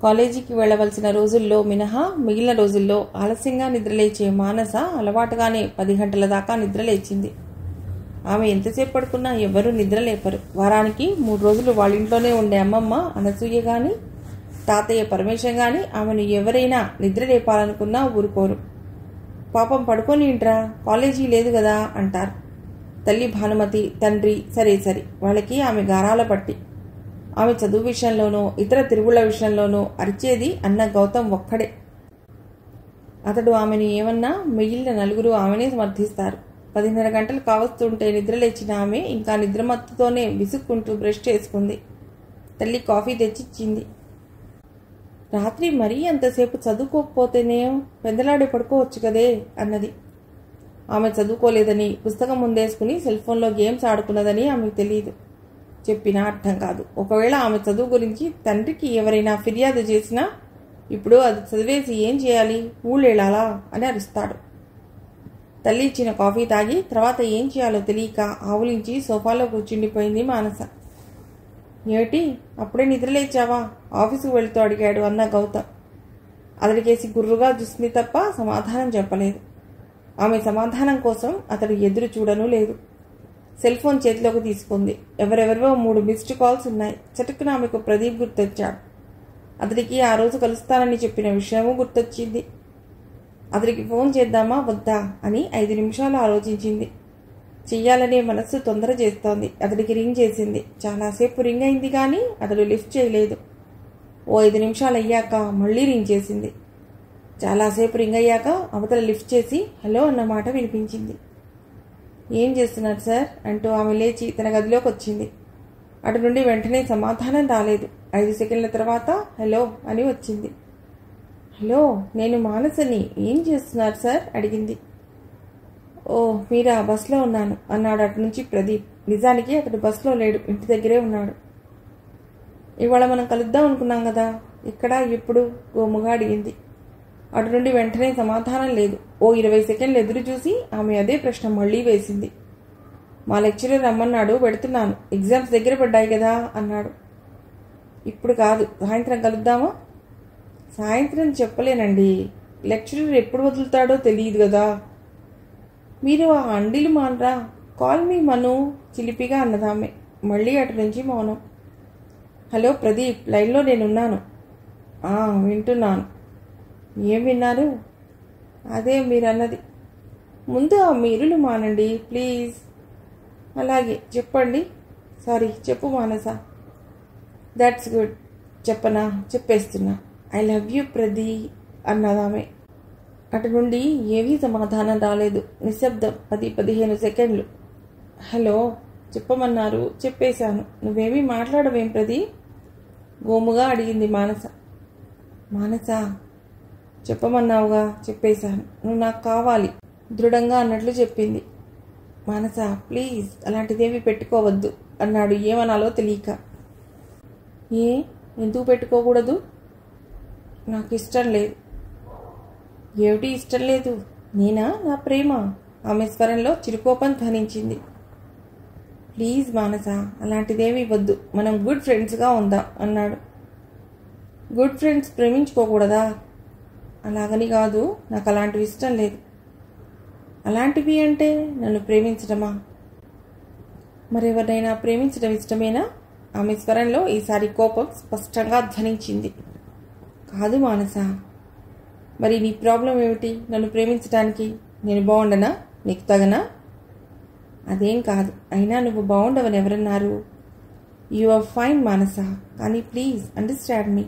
కాలేజీకి వెళ్లవలసిన రోజుల్లో మినహా మిగిలిన రోజుల్లో ఆలస్యంగా నిద్రలేచే మానస అలవాటుగానే 10 గంటల దాకా నిద్రలేచింది. ఆమె ఎంతసేపు పడుకున్నా ఎవ్వరూ నిద్రలేపరు. వారానికి 3 రోజులు వాళ్ళింట్లోనే ఉండే అమ్మమ్మ అనసూయ గాని, తాతయ్య పరమేశం గాని ఆమెను ఎవరైనా నిద్రలేపాలనుకున్నా ఊరుకోరు. పాపం పడుకోనింట్రా, కాలేజీ లేదు కదా అంటారు. తల్లి భానుమతి, తండ్రి సరే వాళ్ళకి ఆమె గారాల పట్టి. ఆమె చదువు విషయంలోనూ ఇతర తిరుగుళ్ల విషయంలోనూ అరిచేది అన్న గౌతమ్ ఒక్కడే. అతడు ఆమెను ఏమన్నా మిగిలిన నలుగురు ఆమెనే సమర్థిస్తారు. 10:30 గంటలు కావస్తుంటే నిద్రలేచిన ఆమె ఇంకా నిద్రమత్తుతోనే విసుక్కుంటూ బ్రష్ చేసుకుంది. తల్లి కాఫీ తెచ్చిచ్చింది. రాత్రి మరీ అంతసేపు చదువుకోకపోతేనేం, పెందలాడే పడుకోవచ్చు కదే అన్నది. ఆమె చదువుకోలేదని, పుస్తకం ముందేసుకుని సెల్ ఫోన్లో గేమ్స్ ఆడుకున్నదని ఆమెకు తెలియదు. చెప్పినా అర్థం కాదు. ఒకవేళ ఆమె చదువు గురించి తండ్రికి ఎవరైనా ఫిర్యాదు చేసినా ఇప్పుడు అది చదివేసి ఏం చేయాలి, ఊళ్ళేళాలా అని అరుస్తాడు. తల్లి ఇచ్చిన కాఫీ తాగి తర్వాత ఏం చేయాలో తెలియక ఆవులించి సోఫాలో కూర్చుండిపోయింది మానస. ఏమిటి అప్పుడే నిద్రలేచావా, ఆఫీసుకు వెళుతూ అడిగాడు అన్న గౌతమ్. అతడికేసి గుర్రుగా చూసింది తప్ప సమాధానం చెప్పలేదు. ఆమె సమాధానం కోసం అతడు ఎదురు చూడనూ లేదు. సెల్ ఫోన్ చేతిలోకి తీసుకుంది. ఎవరెవరివో 3 మిస్డ్ కాల్స్ ఉన్నాయి. చటుక్కున ఆమెకు ప్రదీప్ గుర్తొచ్చాడు. అతడికి ఆ రోజు కలుస్తానని చెప్పిన విషయమూ గుర్తొచ్చింది. అతడికి ఫోన్ చేద్దామా వద్దా అని 5 నిమిషాలు ఆలోచించింది. చెయ్యాలనే మనస్సు తొందర చేస్తోంది. అతడికి రింగ్ చేసింది. చాలాసేపు రింగ్ అయింది కానీ అతడు లిఫ్ట్ చేయలేదు. ఓ 5 నిమిషాలు అయ్యాక మళ్లీ రింగ్ చేసింది. చాలాసేపు రింగ్ అయ్యాక అవతల లిఫ్ట్ చేసి హలో అన్న మాట వినిపించింది. ఏం చేస్తున్నారు సార్ అంటూ ఆమె లేచి తన గదిలోకి వచ్చింది. అటు నుండి వెంటనే సమాధానం రాలేదు. 5 సెకండ్ల తర్వాత హలో అని వచ్చింది. హలో, నేను మానసని. ఏం చేస్తున్నారు సార్ అడిగింది. ఓ మీరా, బస్లో ఉన్నాను అన్నాడు అటు నుంచి ప్రదీప్. నిజానికి అతడు బస్లో లేడు, ఇంటి దగ్గరే ఉన్నాడు. ఇవాళ మనం కలుద్దాం అనుకున్నాం కదా, ఇక్కడ ఎప్పుడు గోముగా అడిగింది. అటు నుండి వెంటనే సమాధానం లేదు. ఓ 20 సెకండ్లు ఎదురు చూసి ఆమె అదే ప్రశ్న మళ్లీ వేసింది. మా లెక్చరర్ రమ్మన్నాడు, వెడుతున్నాను. ఎగ్జామ్స్ దగ్గర పడ్డాయి కదా అన్నాడు. ఇప్పుడు కాదు, సాయంత్రం కలుద్దామా? సాయంత్రం చెప్పలేనండి, లెక్చరర్ ఎప్పుడు వదులుతాడో తెలియదు కదా. మీరు ఆ అండిలు మానరా, కాల్ మీ మను చిలిపిగా అన్నదామె. మళ్ళీ అటు నుంచి మౌనం. హలో ప్రదీప్, లైన్లో నేనున్నాను. వింటున్నాను. ఏం విన్నారు? అదే మీరన్నది. ముందు ఆ మీరులు మానండి ప్లీజ్. అలాగే చెప్పండి. సారీ, చెప్పు మానస. That's good. చెప్పనా? చెప్పేస్తున్నా. ఐ లవ్ యూ ప్రదీ అన్నదామె. అటు నుండి ఏవీ సమాధానం రాలేదు. నిశ్శబ్దం. 10-15 సెకండ్లు. హలో, చెప్పమన్నారు, చెప్పేశాను. నువ్వేమీ మాట్లాడవేం ప్రదీ? గోముగా అడిగింది మానస. మానస, చెప్పమన్నావుగా, చెప్పేశాను. నువ్వు నాకు కావాలి దృఢంగా అన్నట్లు చెప్పింది. మానస ప్లీజ్ అలాంటిదేమీ పెట్టుకోవద్దు అన్నాడు ఏమనాలో తెలియక. ఎందుకు పెట్టుకోకూడదు? నాకు ఇష్టం లేదు. ఏమిటి ఇష్టం లేదు? నేనా, నా ప్రేమ? ఆమె స్వరంలో చిరుకోపం ధ్వనించింది. ప్లీజ్ మానస, అలాంటిదేమీ వద్దు, మనం గుడ్ ఫ్రెండ్స్గా ఉందాం అన్నాడు. గుడ్ ఫ్రెండ్స్ ప్రేమించుకోకూడదా? అలాగని కాదు, నాకు అలాంటివి ఇష్టం లేదు. అలాంటివి అంటే నన్ను ప్రేమించడమా? మరెవరినైనా ప్రేమించడం ఇష్టమేనా? ఆమె స్వరంలో ఈసారి కోపం స్పష్టంగా ధ్వనించింది. కాదు మానస. మరి నీ ప్రాబ్లం ఏమిటి నన్ను ప్రేమించడానికి? నేను బాగుండనా? నీకు తగనా? అదేం కాదు. అయినా నువ్వు బాగుండవని ఎవరన్నారు? యు ఆర్ ఫైన్ మానస, కానీ ప్లీజ్ అండర్స్టాండ్ మీ.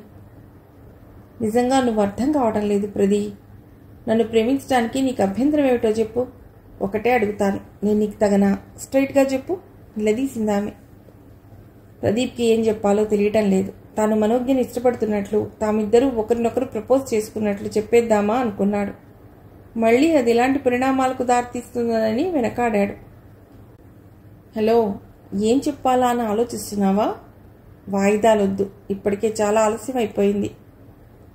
నిజంగా నువ్వు అర్థం కావటం లేదు ప్రదీ. నన్ను ప్రేమించడానికి నీకు అభ్యంతరం ఏమిటో చెప్పు. ఒకటే అడుగుతాను, నేను నీకు తగనా? స్ట్రైట్గా చెప్పు నిలదీసిందామె. ప్రదీప్కి ఏం చెప్పాలో తెలియటం లేదు. తాను మనోజ్ఞని ఇష్టపడుతున్నట్లు, తామిద్దరూ ఒకరినొకరు ప్రపోజ్ చేసుకున్నట్లు చెప్పేద్దామా అనుకున్నాడు. మళ్ళీ అది ఇలాంటి పరిణామాలకు దారితీస్తుందని వెనకాడాడు. హలో, ఏం చెప్పాలా అని ఆలోచిస్తున్నావా? వాయిదాలొద్దు, ఇప్పటికే చాలా ఆలస్యం అయిపోయింది.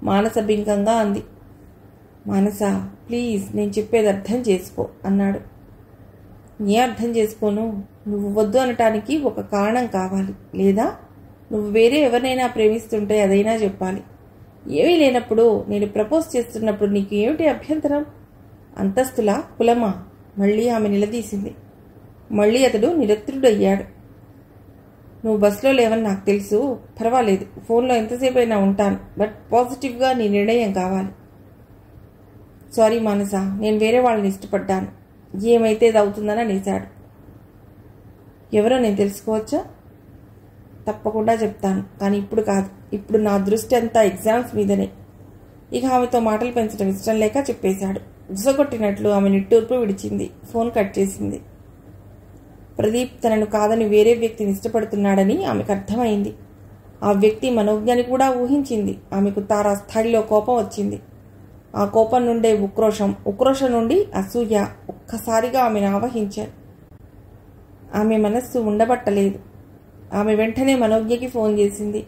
మానస బింకంగా అంది. మానస ప్లీజ్, నేను చెప్పేది అర్థం చేసుకో అన్నాడు. ఏ అర్థం చేసుకోను? నువ్వు వద్దు అనటానికి ఒక కారణం కావాలి, లేదా నువ్వు వేరే ఎవరినైనా ప్రేమిస్తుంటే అదైనా చెప్పాలి. ఏమీ లేనప్పుడు నేను ప్రపోజ్ చేస్తున్నప్పుడు నీకు ఏమిటి అభ్యంతరం? అంతస్తులా, కులమా? మళ్ళీ ఆమె నిలదీసింది. మళ్ళీ అతడు నిరత్రుడయ్యాడు. నువ్వు బస్సులో లేవని నాకు తెలుసు, పర్వాలేదు, ఫోన్లో ఎంతసేపు అయినా ఉంటాను, బట్ పాజిటివ్గా నీ నిర్ణయం కావాలి. సారీ మానస, నేను వేరే వాళ్ళని ఇష్టపడ్డాను. ఏమైతే ఇది అవుతుందని అనేశాడు. ఎవరో నేను తెలుసుకోవచ్చా? తప్పకుండా చెప్తాను, కానీ ఇప్పుడు కాదు. ఇప్పుడు నా దృష్టి అంతా ఎగ్జామ్స్ మీదనే. ఇక ఆమెతో మాటలు పెంచడం ఇష్టం లేక చెప్పేశాడు. దుసగొట్టినట్లు ఆమె నిట్టూర్పు విడిచింది. ఫోన్ కట్ చేసింది. ప్రదీప్ తనను కాదని వేరే వ్యక్తిని ఇష్టపడుతున్నాడని ఆమెకు అర్థమైంది. ఆ వ్యక్తి మనోజ్ఞాని కూడా ఊహించింది. ఆమెకు తారాస్థాయిలో కోపం వచ్చింది. ఆ కోపం నుండే ఉక్రోషం నుండి అసూయ ఒక్కసారిగా ఆమెను ఆవహించాయి. ఆమె మనస్సు ఉండబట్టలేదు. ఆమె వెంటనే మనోజ్ఞకి ఫోన్ చేసింది.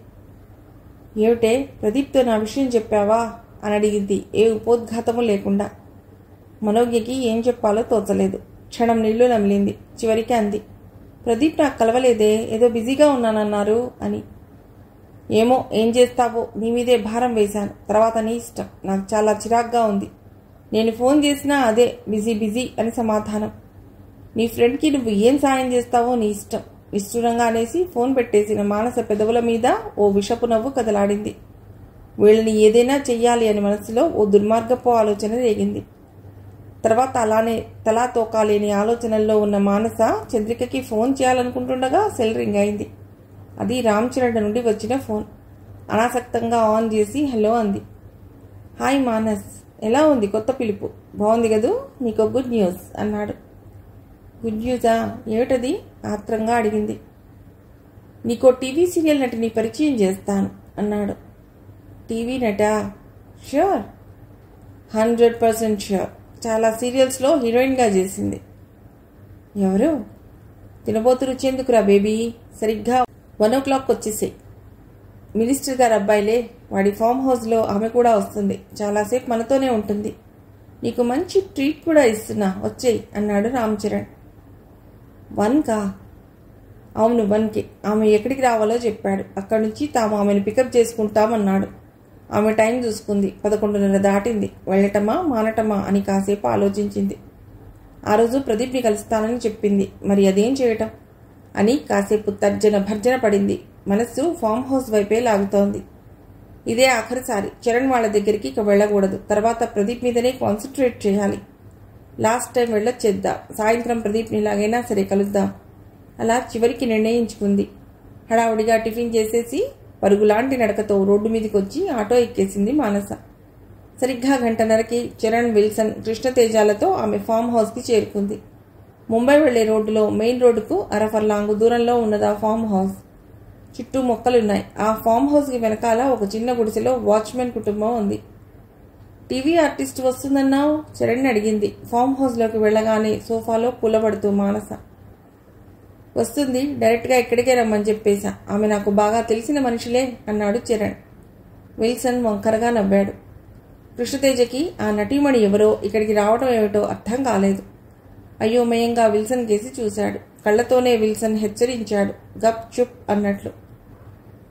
ఏమిటే, ప్రదీప్తో నా విషయం చెప్పావా అని అడిగింది, ఏ ఉపోద్ఘాతము లేకుండా. మనోజ్ఞకి ఏం చెప్పాలో తోచలేదు. క్షణం నీళ్లు నమిలింది. చివరికి అంది, ప్రదీప్ నాకు కలవలేదే, ఏదో బిజీగా ఉన్నానన్నారు అని. ఏమో, ఏం చేస్తావో, నీ మీదే భారం వేశాను. తర్వాత నీ ఇష్టం. నాకు చాలా చిరాగ్గా ఉంది. నేను ఫోన్ చేసినా అదే బిజీ అని సమాధానం. నీ ఫ్రెండ్కి నువ్వు ఏం సాయం చేస్తావో నీ ఇష్టం. నిష్ఠూరంగా అనేసి ఫోన్ పెట్టేసిన మానస పెదవుల మీద ఓ విషపు నవ్వు కదలాడింది. వీళ్ళని ఏదైనా చెయ్యాలి అని మనసులో ఓ దుర్మార్గపు ఆలోచన రేగింది. తర్వాత అలానే తలా తోకాలేని ఆలోచనల్లో ఉన్న మానస చంద్రికకి ఫోన్ చేయాలనుకుంటుండగా సెల్ రింగ్ అయింది. అది రామ్ చరణ్ నుండి వచ్చిన ఫోన్. అనాసక్తంగా ఆన్ చేసి హలో అంది. హాయ్ మానస్, ఎలా ఉంది కొత్త పిలుపు? బాగుంది కదూ, నీకు గుడ్ న్యూస్ అన్నాడు. గుడ్ న్యూజా? ఏమిటది? ఆత్రంగా అడిగింది. నీకో టీవీ సీరియల్ నటిని పరిచయం చేస్తాను అన్నాడు. టీవీ నటా? Sure, 100% sure. చాలా సీరియల్స్లో హీరోయిన్గా చేసింది. ఎవరు? తినబోతు రుచేందుకురా బేబీ, సరిగ్గా 1 o'clock వచ్చేసాయి. మినిస్టర్ గారు అబ్బాయిలే, వాడి ఫామ్ హౌస్లో ఆమె కూడా వస్తుంది. చాలాసేపు మనతోనే ఉంటుంది. నీకు మంచి ట్రీట్ కూడా ఇస్తున్నా, వచ్చేయి అన్నాడు రామ్ చరణ్. 1కా? అవును, 1కి. ఆమె ఎక్కడికి రావాలో చెప్పాడు. అక్కడి నుంచి తాము ఆమెను పికప్ చేసుకుంటామన్నాడు. ఆమె టైం చూసుకుంది. 11:30 దాటింది. వెళ్ళటమా మానటమా అని కాసేపు ఆలోచించింది. ఆ రోజు ప్రదీప్ని కలుస్తానని చెప్పింది. మరి అదేం చేయటం అని కాసేపు తర్జన భర్జన పడింది. మనస్సు ఫామ్ హౌస్ వైపే లాగుతోంది. ఇదే ఆఖరిసారి. చరణ్ వాళ్ళ దగ్గరికి ఇక వెళ్ళకూడదు. తర్వాత ప్రదీప్ మీదనే కాన్సన్ట్రేట్ చేయాలి. లాస్ట్ టైం వెళ్ళొచ్చేద్దాం. సాయంత్రం ప్రదీప్ని ఎలాగైనా సరే కలుద్దాం. అలా చివరికి నిర్ణయించుకుంది. హడావుడిగా టిఫిన్ చేసేసి పరుగులాంటి నడకతో రోడ్డు మీదకి వచ్చి ఆటో ఎక్కేసింది మానస. సరిగ్గా 1:30కి చరణ్, విల్సన్, కృష్ణతేజాలతో ఆమె ఫామ్ హౌస్కి చేరుకుంది. ముంబై వెళ్లే రోడ్డులో మెయిన్ రోడ్డుకు 1/2 furlong దూరంలో ఉన్నది ఆ ఫామ్ హౌస్. చుట్టూ మొక్కలున్నాయి. ఆ ఫామ్ హౌస్కి వెనకాల ఒక చిన్న గుడిసెలో వాచ్మెన్ కుటుంబం ఉంది. TV artist వస్తుందన్నావు? చరణ్ అడిగింది. ఫామ్ హౌస్లోకి వెళ్ళగానే సోఫాలో కూలబడుతూ మానస. వస్తుంది, డైరెక్ట్గా ఇక్కడికే రమ్మని చెప్పేశా. ఆమె నాకు బాగా తెలిసిన మనుషులే అన్నాడు చరణ్. విల్సన్ వంకరగా నవ్వాడు. కృష్ణతేజకి ఆ నటీమణి ఎవరో ఇక్కడికి రావడం ఏమిటో అర్థం కాలేదు. అయోమయంగా విల్సన్ కేసి చూశాడు. కళ్లతోనే విల్సన్ హెచ్చరించాడు, గప్ చుప్ అన్నట్లు.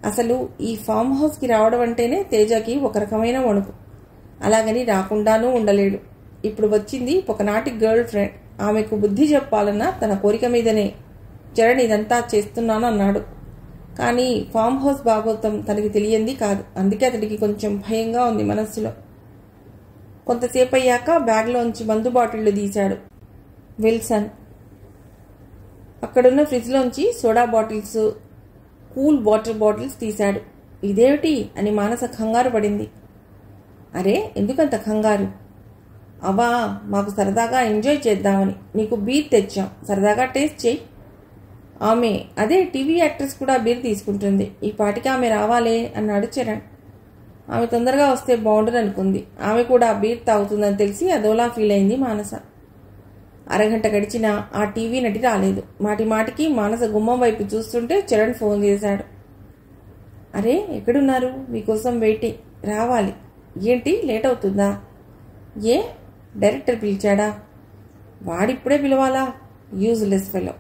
అసలు ఈ ఫామ్ హౌస్కి రావడం అంటేనే తేజకి ఒక రకమైన వణుకు. అలాగని రాకుండానూ ఉండలేడు. ఇప్పుడు వచ్చింది ఒకనాటి గర్ల్ ఫ్రెండ్. ఆమెకు బుద్ధి చెప్పాలన్న తన కోరిక మీదనే చరణ్ ఇదంతా చేస్తున్నాను అన్నాడు. కానీ ఫామ్ హౌస్ భాగోతం తనకి తెలియంది కాదు. అందుకే అతడికి కొంచెం భయంగా ఉంది మనస్సులో. కొంతసేపు అయ్యాక బ్యాగ్లోంచి మందు బాటిళ్లు తీశాడు విల్సన్. అక్కడున్న ఫ్రిడ్జ్లోంచి soda bottles, cool water bottles తీశాడు. ఇదేమిటి అని మానస కంగారు పడింది. అరే, ఎందుకంత కంగారు? అవా, మాకు సరదాగా ఎంజాయ్ చేద్దామని నీకు బీర్ తెచ్చాం, సరదాగా టేస్ట్ చేయి. ఆమె అదే టీవీ యాక్ట్రెస్ కూడా బీర్ తీసుకుంటుంది. ఈ పాటికి ఆమె రావాలే అన్నాడు చరణ్. ఆమె తొందరగా వస్తే బాగుండని అనుకుంది. ఆమె కూడా బీర్ తాగుతుందని తెలిసి అదోలా ఫీల్ అయింది మానస. అరగంట గడిచినా ఆ టీవీ నటి రాలేదు. మాటి మాటికి మానస గుమ్మం వైపు చూస్తుంటే చరణ్ ఫోన్ చేశాడు. అరే, ఎక్కడున్నారు? మీకోసం వెయిటింగ్, రావాలి. ఏంటి లేట్ అవుతుందా? ఏ, డైరెక్టర్ పిలిచాడా? వాడిప్పుడే పిలవాలా? Useless fellow.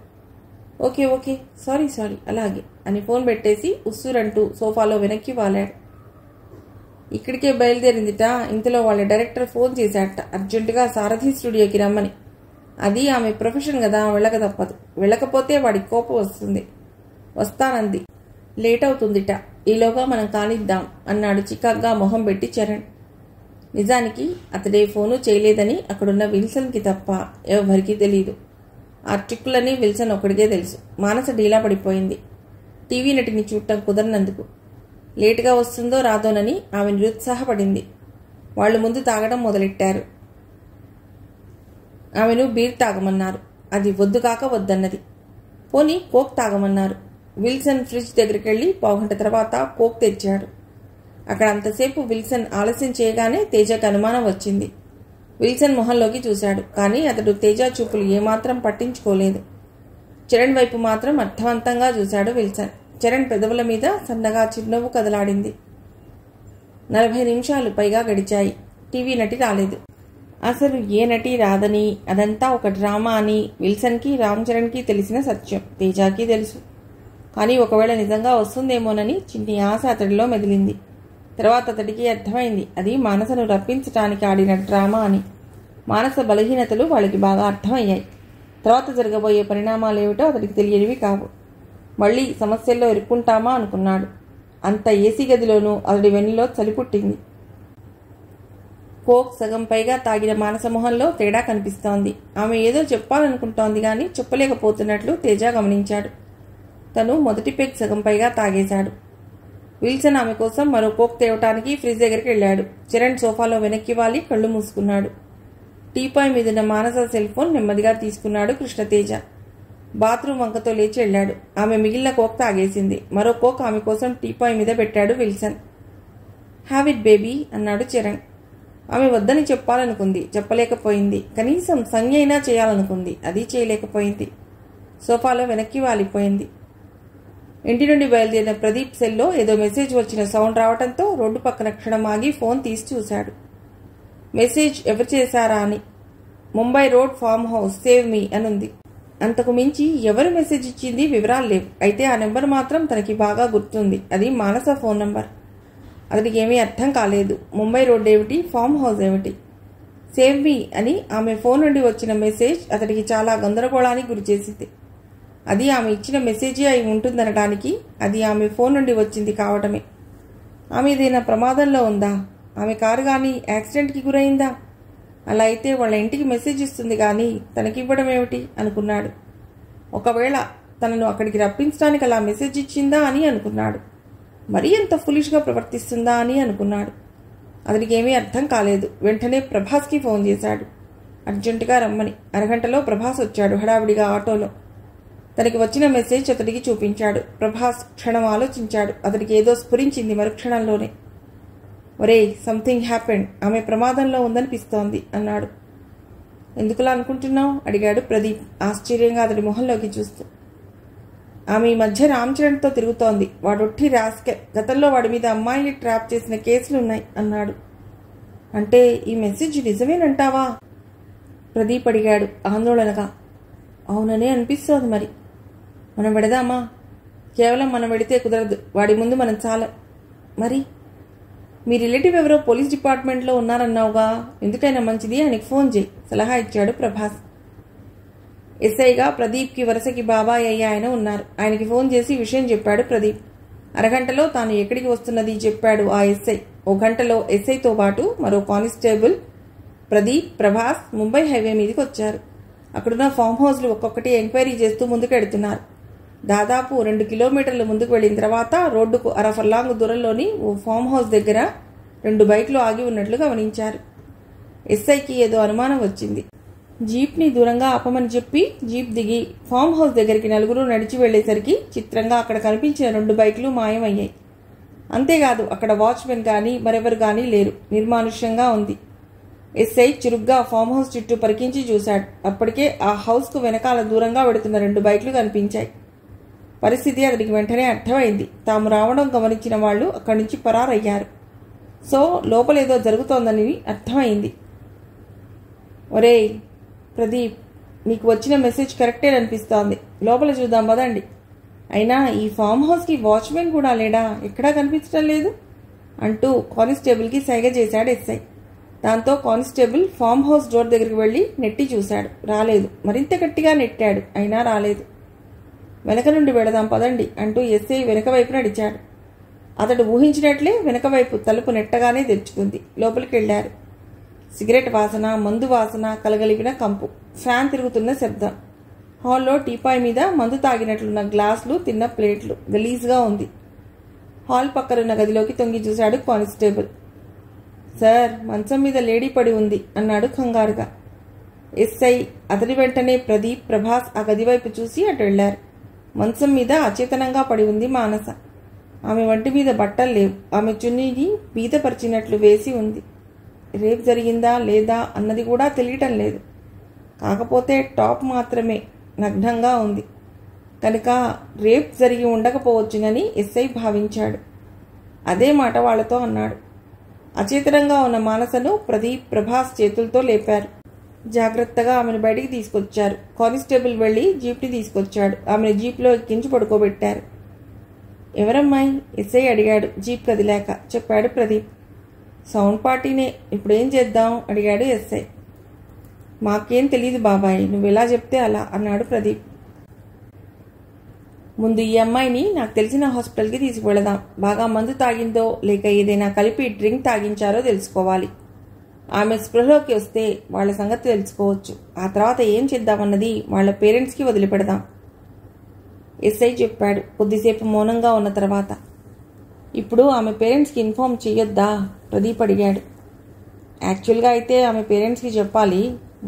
ఓకే, సారీ అలాగే అని ఫోన్ పెట్టేసి ఉస్సురంటూ సోఫాలో వెనక్కి వాలాడు. ఇక్కడికే బయలుదేరిందిట. ఇంతలో వాళ్ళ డైరెక్టర్ ఫోన్ చేశాట అర్జెంటుగా సారథి స్టూడియోకి రమ్మని. అది ఆమె ప్రొఫెషన్ కదా, వెళ్ళక తప్పదు. వెళ్ళకపోతే వాడికి కోపం వస్తుంది. వస్తానంది. లేట్ అవుతుందిట, ఈలోగా మనం కానిద్దాం అన్నాడు చికాగ్గా మొహం పెట్టి చరణ్. నిజానికి అతడే ఫోను చేయలేదని అక్కడున్న విల్సన్కి తప్ప ఎవరికీ తెలియదు. ఆ ట్రిక్కులని విల్సన్ ఒక్కడికే తెలుసు. మానస డీలా పడిపోయింది. టీవీ నటిని చూడటం కుదరనందుకు. లేటుగా వస్తుందో రాదోనని ఆమె నిరుత్సాహపడింది. వాళ్లు ముందు తాగడం మొదలెట్టారు. ఆమెను బీర్ తాగమన్నారు. అది వద్దు కాక వద్దన్నది. పోనీ కోక్ తాగమన్నారు. విల్సన్ ఫ్రిడ్జ్ దగ్గరికి వెళ్లి పావుగంట తర్వాత కోక్ తెచ్చాడు. అక్కడ అంతసేపు విల్సన్ ఆలస్యం చేయగానే తేజకు అనుమానం వచ్చింది. విల్సన్ మొహంలోకి చూశాడు. కానీ అతడు తేజ చూపులు ఏమాత్రం పట్టించుకోలేదు. చరణ్ వైపు మాత్రం అర్థవంతంగా చూశాడు విల్సన్. చరణ్ పెదవుల మీద సన్నగా చిరునవ్వు కదలాడింది. 40 నిమిషాలు పైగా గడిచాయి. టీవీ నటి రాలేదు. అసలు ఏ నటి రాదని, అదంతా ఒక డ్రామా అని విల్సన్కి రామ్ చరణ్కి తెలిసిన సత్యం. తేజాకి తెలుసు. కానీ ఒకవేళ నిజంగా వస్తుందేమోనని చిన్ని ఆశ అతడిలో మెదిలింది. తర్వాత అతడికి అర్థమైంది అది మానసను రప్పించటానికి ఆడిన డ్రామా అని. మానస బలహీనతలు వాళ్ళకి బాగా అర్థమయ్యాయి. తర్వాత జరగబోయే పరిణామాలేమిటో అతడికి తెలియనివి కావు. మళ్లీ సమస్యల్లో ఇరుక్కుంటామా అనుకున్నాడు. అంత ఏసీ గదిలోనూ అతడి వెన్నులో చలి పుట్టింది. కోక్ సగం పైగా తాగిన మానస మొహంలో తేడా కనిపిస్తోంది. ఆమె ఏదో చెప్పాలనుకుంటోంది గాని చెప్పలేకపోతున్నట్లు తేజ గమనించాడు. తను మొదటి పెగ్ సగం పైగా తాగేశాడు. విల్సన్ ఆమె కోసం మరో కోక్ తేవటానికి ఫ్రిడ్జ్ దగ్గరికి వెళ్లాడు. చరణ్ సోఫాలో వెనక్కి వాలి కళ్ళు మూసుకున్నాడు. టీపాయ్ మీదున్న మానస సెల్ ఫోన్ నెమ్మదిగా తీసుకున్నాడు కృష్ణతేజ. బాత్రూమ్ వంకతో లేచి వెళ్లాడు. ఆమె మిగిలిన కోక్ తాగేసింది. మరో కోక్ ఆమె కోసం టీపాయ్ మీద పెట్టాడు విల్సన్. హ్యావ్ ఇట్ బేబీ అన్నాడు చరణ్. ఆమె వద్దని చెప్పాలనుకుంది, చెప్పలేకపోయింది. కనీసం సంజ్ఞ అయినా చేయాలనుకుంది, అది చేయలేకపోయింది. సోఫాలో వెనక్కి వాలిపోయింది. ఇంటి నుండి బయలుదేరిన ప్రదీప్ సెల్లో ఏదో మెసేజ్ వచ్చిన సౌండ్ రావడంతో రోడ్డు పక్కన క్షణం ఆగి ఫోన్ తీసి చూశాడు. మెసేజ్ ఎవరు చేశారా అని. Mumbai road farm house save me అనుంది. అంతకు మించి ఎవరు మెసేజ్ ఇచ్చింది వివరాలు లేవు. అయితే ఆ నెంబర్ మాత్రం తనకి బాగా గుర్తుంది. అది మానస ఫోన్ నంబర్. అతడికి ఏమీ అర్థం కాలేదు. ముంబై రోడ్ ఏమిటి, ఫామ్ హౌస్ ఏమిటి? సేవ్ మీ అని ఆమె ఫోన్ నుండి వచ్చిన మెసేజ్ అతడికి చాలా గందరగోళానికి గురిచేసింది. అది ఆమె ఇచ్చిన మెసేజే అయి ఉంటుందనడానికి అది ఆమె ఫోన్ నుండి వచ్చింది కావటమే. ఆమె ఏదైనా ప్రమాదంలో ఉందా? ఆమె కారు కానీ యాక్సిడెంట్కి గురైందా? అలా అయితే వాళ్ళ ఇంటికి మెసేజ్ ఇస్తుంది కానీ తనకివ్వడం ఏమిటి అనుకున్నాడు. ఒకవేళ తనను అక్కడికి రప్పించడానికి అలా మెసేజ్ ఇచ్చిందా అని అనుకున్నాడు. మరీ ఎంత ఫులిష్గా ప్రవర్తిస్తుందా అని అనుకున్నాడు. అతనికి ఏమీ అర్థం కాలేదు. వెంటనే ప్రభాస్కి ఫోన్ చేశాడు. అర్జెంటుగా రమ్మని. అరగంటలో ప్రభాస్ వచ్చాడు హడావిడిగా ఆటోలో. తనకి వచ్చిన మెసేజ్ అతడికి చూపించాడు. ప్రభాస్ క్షణం ఆలోచించాడు. అతడికి ఏదో స్ఫురించింది మరుక్షణంలోనే. ఒరే, సంథింగ్ హ్యాపెండ్, ఆమె ప్రమాదంలో ఉందనిపిస్తోంది అన్నాడు. ఎందుకులా అనుకుంటున్నావు అడిగాడు ప్రదీప్ ఆశ్చర్యంగా అతడి మొహంలోకి చూస్తూ. ఆమె ఈ మధ్య రామ్ చరణ్తో తిరుగుతోంది. వాడొట్టి రాస్కెల్. గతంలో వాడి మీద అమ్మాయిని ట్రాప్ చేసిన కేసులున్నాయి అన్నాడు. అంటే ఈ మెసేజ్ నిజమేనంటావా? ప్రదీప్ అడిగాడు ఆందోళనగా. అవుననే అనిపిస్తోంది. మరి మనం వెడదామా? కేవలం మనం వెడితే కుదరదు. వాడి ముందు మనం చాలా. మరి మీ రిలేటివ్ ఎవరో పోలీస్ డిపార్ట్మెంట్లో ఉన్నారన్నావుగా, ఎందుకైనా మంచిది ఆయనకి ఫోన్ చేయి సలహా ఇచ్చాడు ప్రభాస్. ఎస్ఐగా ప్రదీప్కి వరుసకి బాబాయ్ అయ్యి ఆయన ఉన్నారు. ఆయనకి ఫోన్ చేసి విషయం చెప్పాడు ప్రదీప్. అరగంటలో తాను ఎక్కడికి వస్తున్నది చెప్పాడు ఆ ఎస్ఐ. ఓ గంటలో ఎస్ఐతో పాటు మరో కానిస్టేబుల్, ప్రదీప్, ప్రభాస్ ముంబై హైవే మీదకి వచ్చారు. అక్కడున్న ఫామ్ హౌస్లు ఒక్కొక్కటి ఎంక్వైరీ చేస్తూ ముందుకెడుతున్నారు. దాదాపు 2 కిలోమీటర్లు ముందుకు వెళ్లిన తర్వాత రోడ్డుకు అర ఫర్లాంగ్ దూరంలోని ఓ ఫామ్ హౌస్ దగ్గర 2 బైక్లు ఆగి ఉన్నట్లు గమనించారు. ఎస్ఐకి ఏదో అనుమానం వచ్చింది. జీప్ని దూరంగా ఆపమని చెప్పి జీప్ దిగి ఫామ్ హౌస్ దగ్గరికి నలుగురు నడిచి వెళ్లేసరికి చిత్రంగా అక్కడ కనిపించిన 2 బైక్లు మాయమయ్యాయి. అంతేకాదు అక్కడ వాచ్మెన్ కానీ మరెవరు కానీ లేరు. నిర్మానుష్యంగా ఉంది. ఎస్ఐ చురుగ్గా ఫామ్ హౌస్ చుట్టూ పరికించి చూశాడు. అప్పటికే ఆ హౌస్కు వెనకాల దూరంగా వెడుతున్న 2 బైక్లు కనిపించాయి. పరిస్థితి అతడికి వెంటనే అర్థమైంది. తాము రావడం గమనించిన వాళ్లు అక్కడి నుంచి పరారయ్యారు. సో లోపలేదో జరుగుతోందని అర్థమైంది. ఒరేయ్ ప్రదీప్, నీకు వచ్చిన మెసేజ్ కరెక్టేననిపిస్తోంది. లోపల చూద్దాం పదండి. అయినా ఈ ఫామ్ హౌస్కి వాచ్మెన్ కూడా లేడా? ఎక్కడా కనిపించడం లేదు. అంటూ కానిస్టేబుల్కి సైగ చేశాడు ఎస్ఐ. దాంతో కానిస్టేబుల్ ఫామ్ హౌస్ డోర్ దగ్గరికి వెళ్ళి నెట్టి చూశాడు. రాలేదు. మరింత గట్టిగా నెట్టాడు. అయినా రాలేదు. వెనక నుండి వెళదాం పదండి అంటూ ఎస్ఐ వెనక వైపు నడిచాడు. అతడు ఊహించినట్లే వెనక వైపు తలుపు నెట్టగానే తెరుచుకుంది. లోపలికి వెళ్లారు. సిగరెట్ వాసన, మందు వాసన కలగలిపిన కంపు, ఫ్యాన్ తిరుగుతున్న శబ్దం. హాల్లో టీపాయ్ మీద మందు తాగినట్లున్న గ్లాసులు, తిన్న ప్లేట్లు. గలీజ్గా ఉంది. హాల్ పక్కనున్న గదిలోకి తొంగి చూశాడు కానిస్టేబుల్. సార్, మంచం మీద లేడీ పడి ఉంది అన్నాడు కంగారుగా. ఎస్ఐ అతడి వెంటనే ప్రదీప్, ప్రభాస్ ఆ గది వైపు చూసి అటు వెళ్లారు. మంచం మీద అచేతనంగా పడి ఉంది మానస. ఆమె వంటి మీద బట్టలు లేవు. ఆమె చున్నీని బీతపరిచినట్లు వేసి ఉంది. రేప్ జరిగిందా లేదా అన్నది కూడా తెలియటం లేదు. కాకపోతే టాప్ మాత్రమే నగ్నంగా ఉంది కనుక రేప్ జరిగి ఉండకపోవచ్చునని ఎస్ఐ భావించాడు. అదే మాట వాళ్లతో అన్నాడు. అచేతనంగా ఉన్న మానసను ప్రదీప్, ప్రభాస్ చేతులతో లేపారు. జాగ్రత్తగా ఆమెను బయటికి తీసుకొచ్చారు. కానిస్టేబుల్ వెళ్లి జీప్ని తీసుకొచ్చాడు. ఆమెను జీప్లో ఎక్కించి పడుకోబెట్టారు. ఎవరమ్మాయి? ఎస్ఐ అడిగాడు జీప్ కదిలాక. చెప్పాడు ప్రదీప్. సౌండ్ పార్టీనే. ఇప్పుడేం చేద్దాం అడిగాడు ఎస్ఐ. మాకేం తెలీదు బాబాయ్, నువ్వెలా చెప్తే అలా అన్నాడు ప్రదీప్. ముందు ఈ అమ్మాయిని నాకు తెలిసిన హాస్పిటల్కి తీసుకువెళదాం. బాగా మందు తాగిందో లేక ఏదైనా కలిపి డ్రింక్ తాగించారో తెలుసుకోవాలి. ఆమె స్పృహలోకి వస్తే వాళ్ళ సంగతి తెలుసుకోవచ్చు. ఆ తర్వాత ఏం చేద్దామన్నది వాళ్ళ పేరెంట్స్కి వదిలిపెడదాం ఎస్ఐ చెప్పాడు కొద్దిసేపు మౌనంగా ఉన్న తర్వాత. ఇప్పుడు ఆమె పేరెంట్స్కి ఇన్ఫార్మ్ చెయ్యొద్దా ప్రదీప్ అడిగాడు. యాక్చువల్గా అయితే ఆమె పేరెంట్స్కి చెప్పాలి.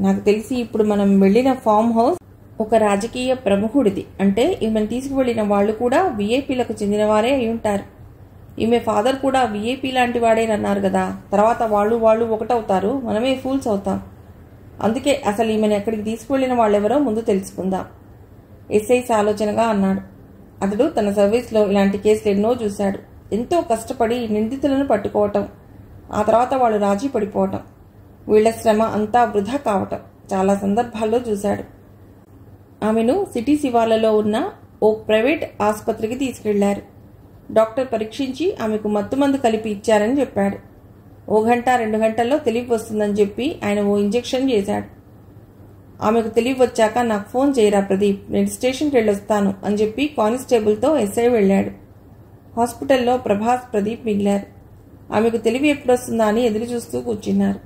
నాకు తెలిసి ఇప్పుడు మనం వెళ్ళిన ఫామ్ హౌస్ ఒక రాజకీయ ప్రముఖుడిది. అంటే ఈమెను తీసుకువెళ్లిన వాళ్ళు కూడా వీఐపీలకు చెందినవారే అయి ఉంటారు. ఈమె ఫాదర్ కూడా వీఐపీ లాంటి వాడేనన్నారు కదా. తర్వాత వాళ్ళు ఒకటవుతారు, మనమే ఫూల్స్ అవుతాం. అందుకే అసలు ఈమెను ఎక్కడికి తీసుకువెళ్లిన వాళ్ళెవరో ముందు తెలుసుకుందాం ఎస్ఐస్ ఆలోచనగా అన్నాడు. అతడు తన సర్వీస్లో ఇలాంటి కేసులు ఎన్నో చూశాడు. ఎంతో కష్టపడి నిందితులను పట్టుకోవటం, ఆ తర్వాత వాళ్ళు రాజీ పడిపోవటం, వీళ్ల శ్రమ అంతా వృధా కావటం చాలా సందర్భాల్లో చూశాడు. ఆమెను సిటీ శివార్లలో ఉన్న ఓ ప్రైవేట్ ఆసుపత్రికి తీసుకెళ్లారు. డాక్టర్ పరీక్షించి ఆమెకు మత్తుమందు కలిపి ఇచ్చారని చెప్పాడు. 1 గంట 2 గంటల్లో తెలివి వస్తుందని చెప్పి ఆయన ఓ ఇంజెక్షన్ చేశాడు. ఆమెకు తెలివి వచ్చాక నాకు ఫోన్ చేయరా ప్రదీప్, నేను స్టేషన్కి వెళ్ళొస్తాను అని చెప్పి కానిస్టేబుల్తో ఎస్ఐ వెళ్ళాడు. హాస్పిటల్లో ప్రభాస్, ప్రదీప్ మిగిలారు. ఆమెకు తెలివి ఎప్పుడొస్తుందా అని ఎదురు చూస్తూ కూర్చున్నారు.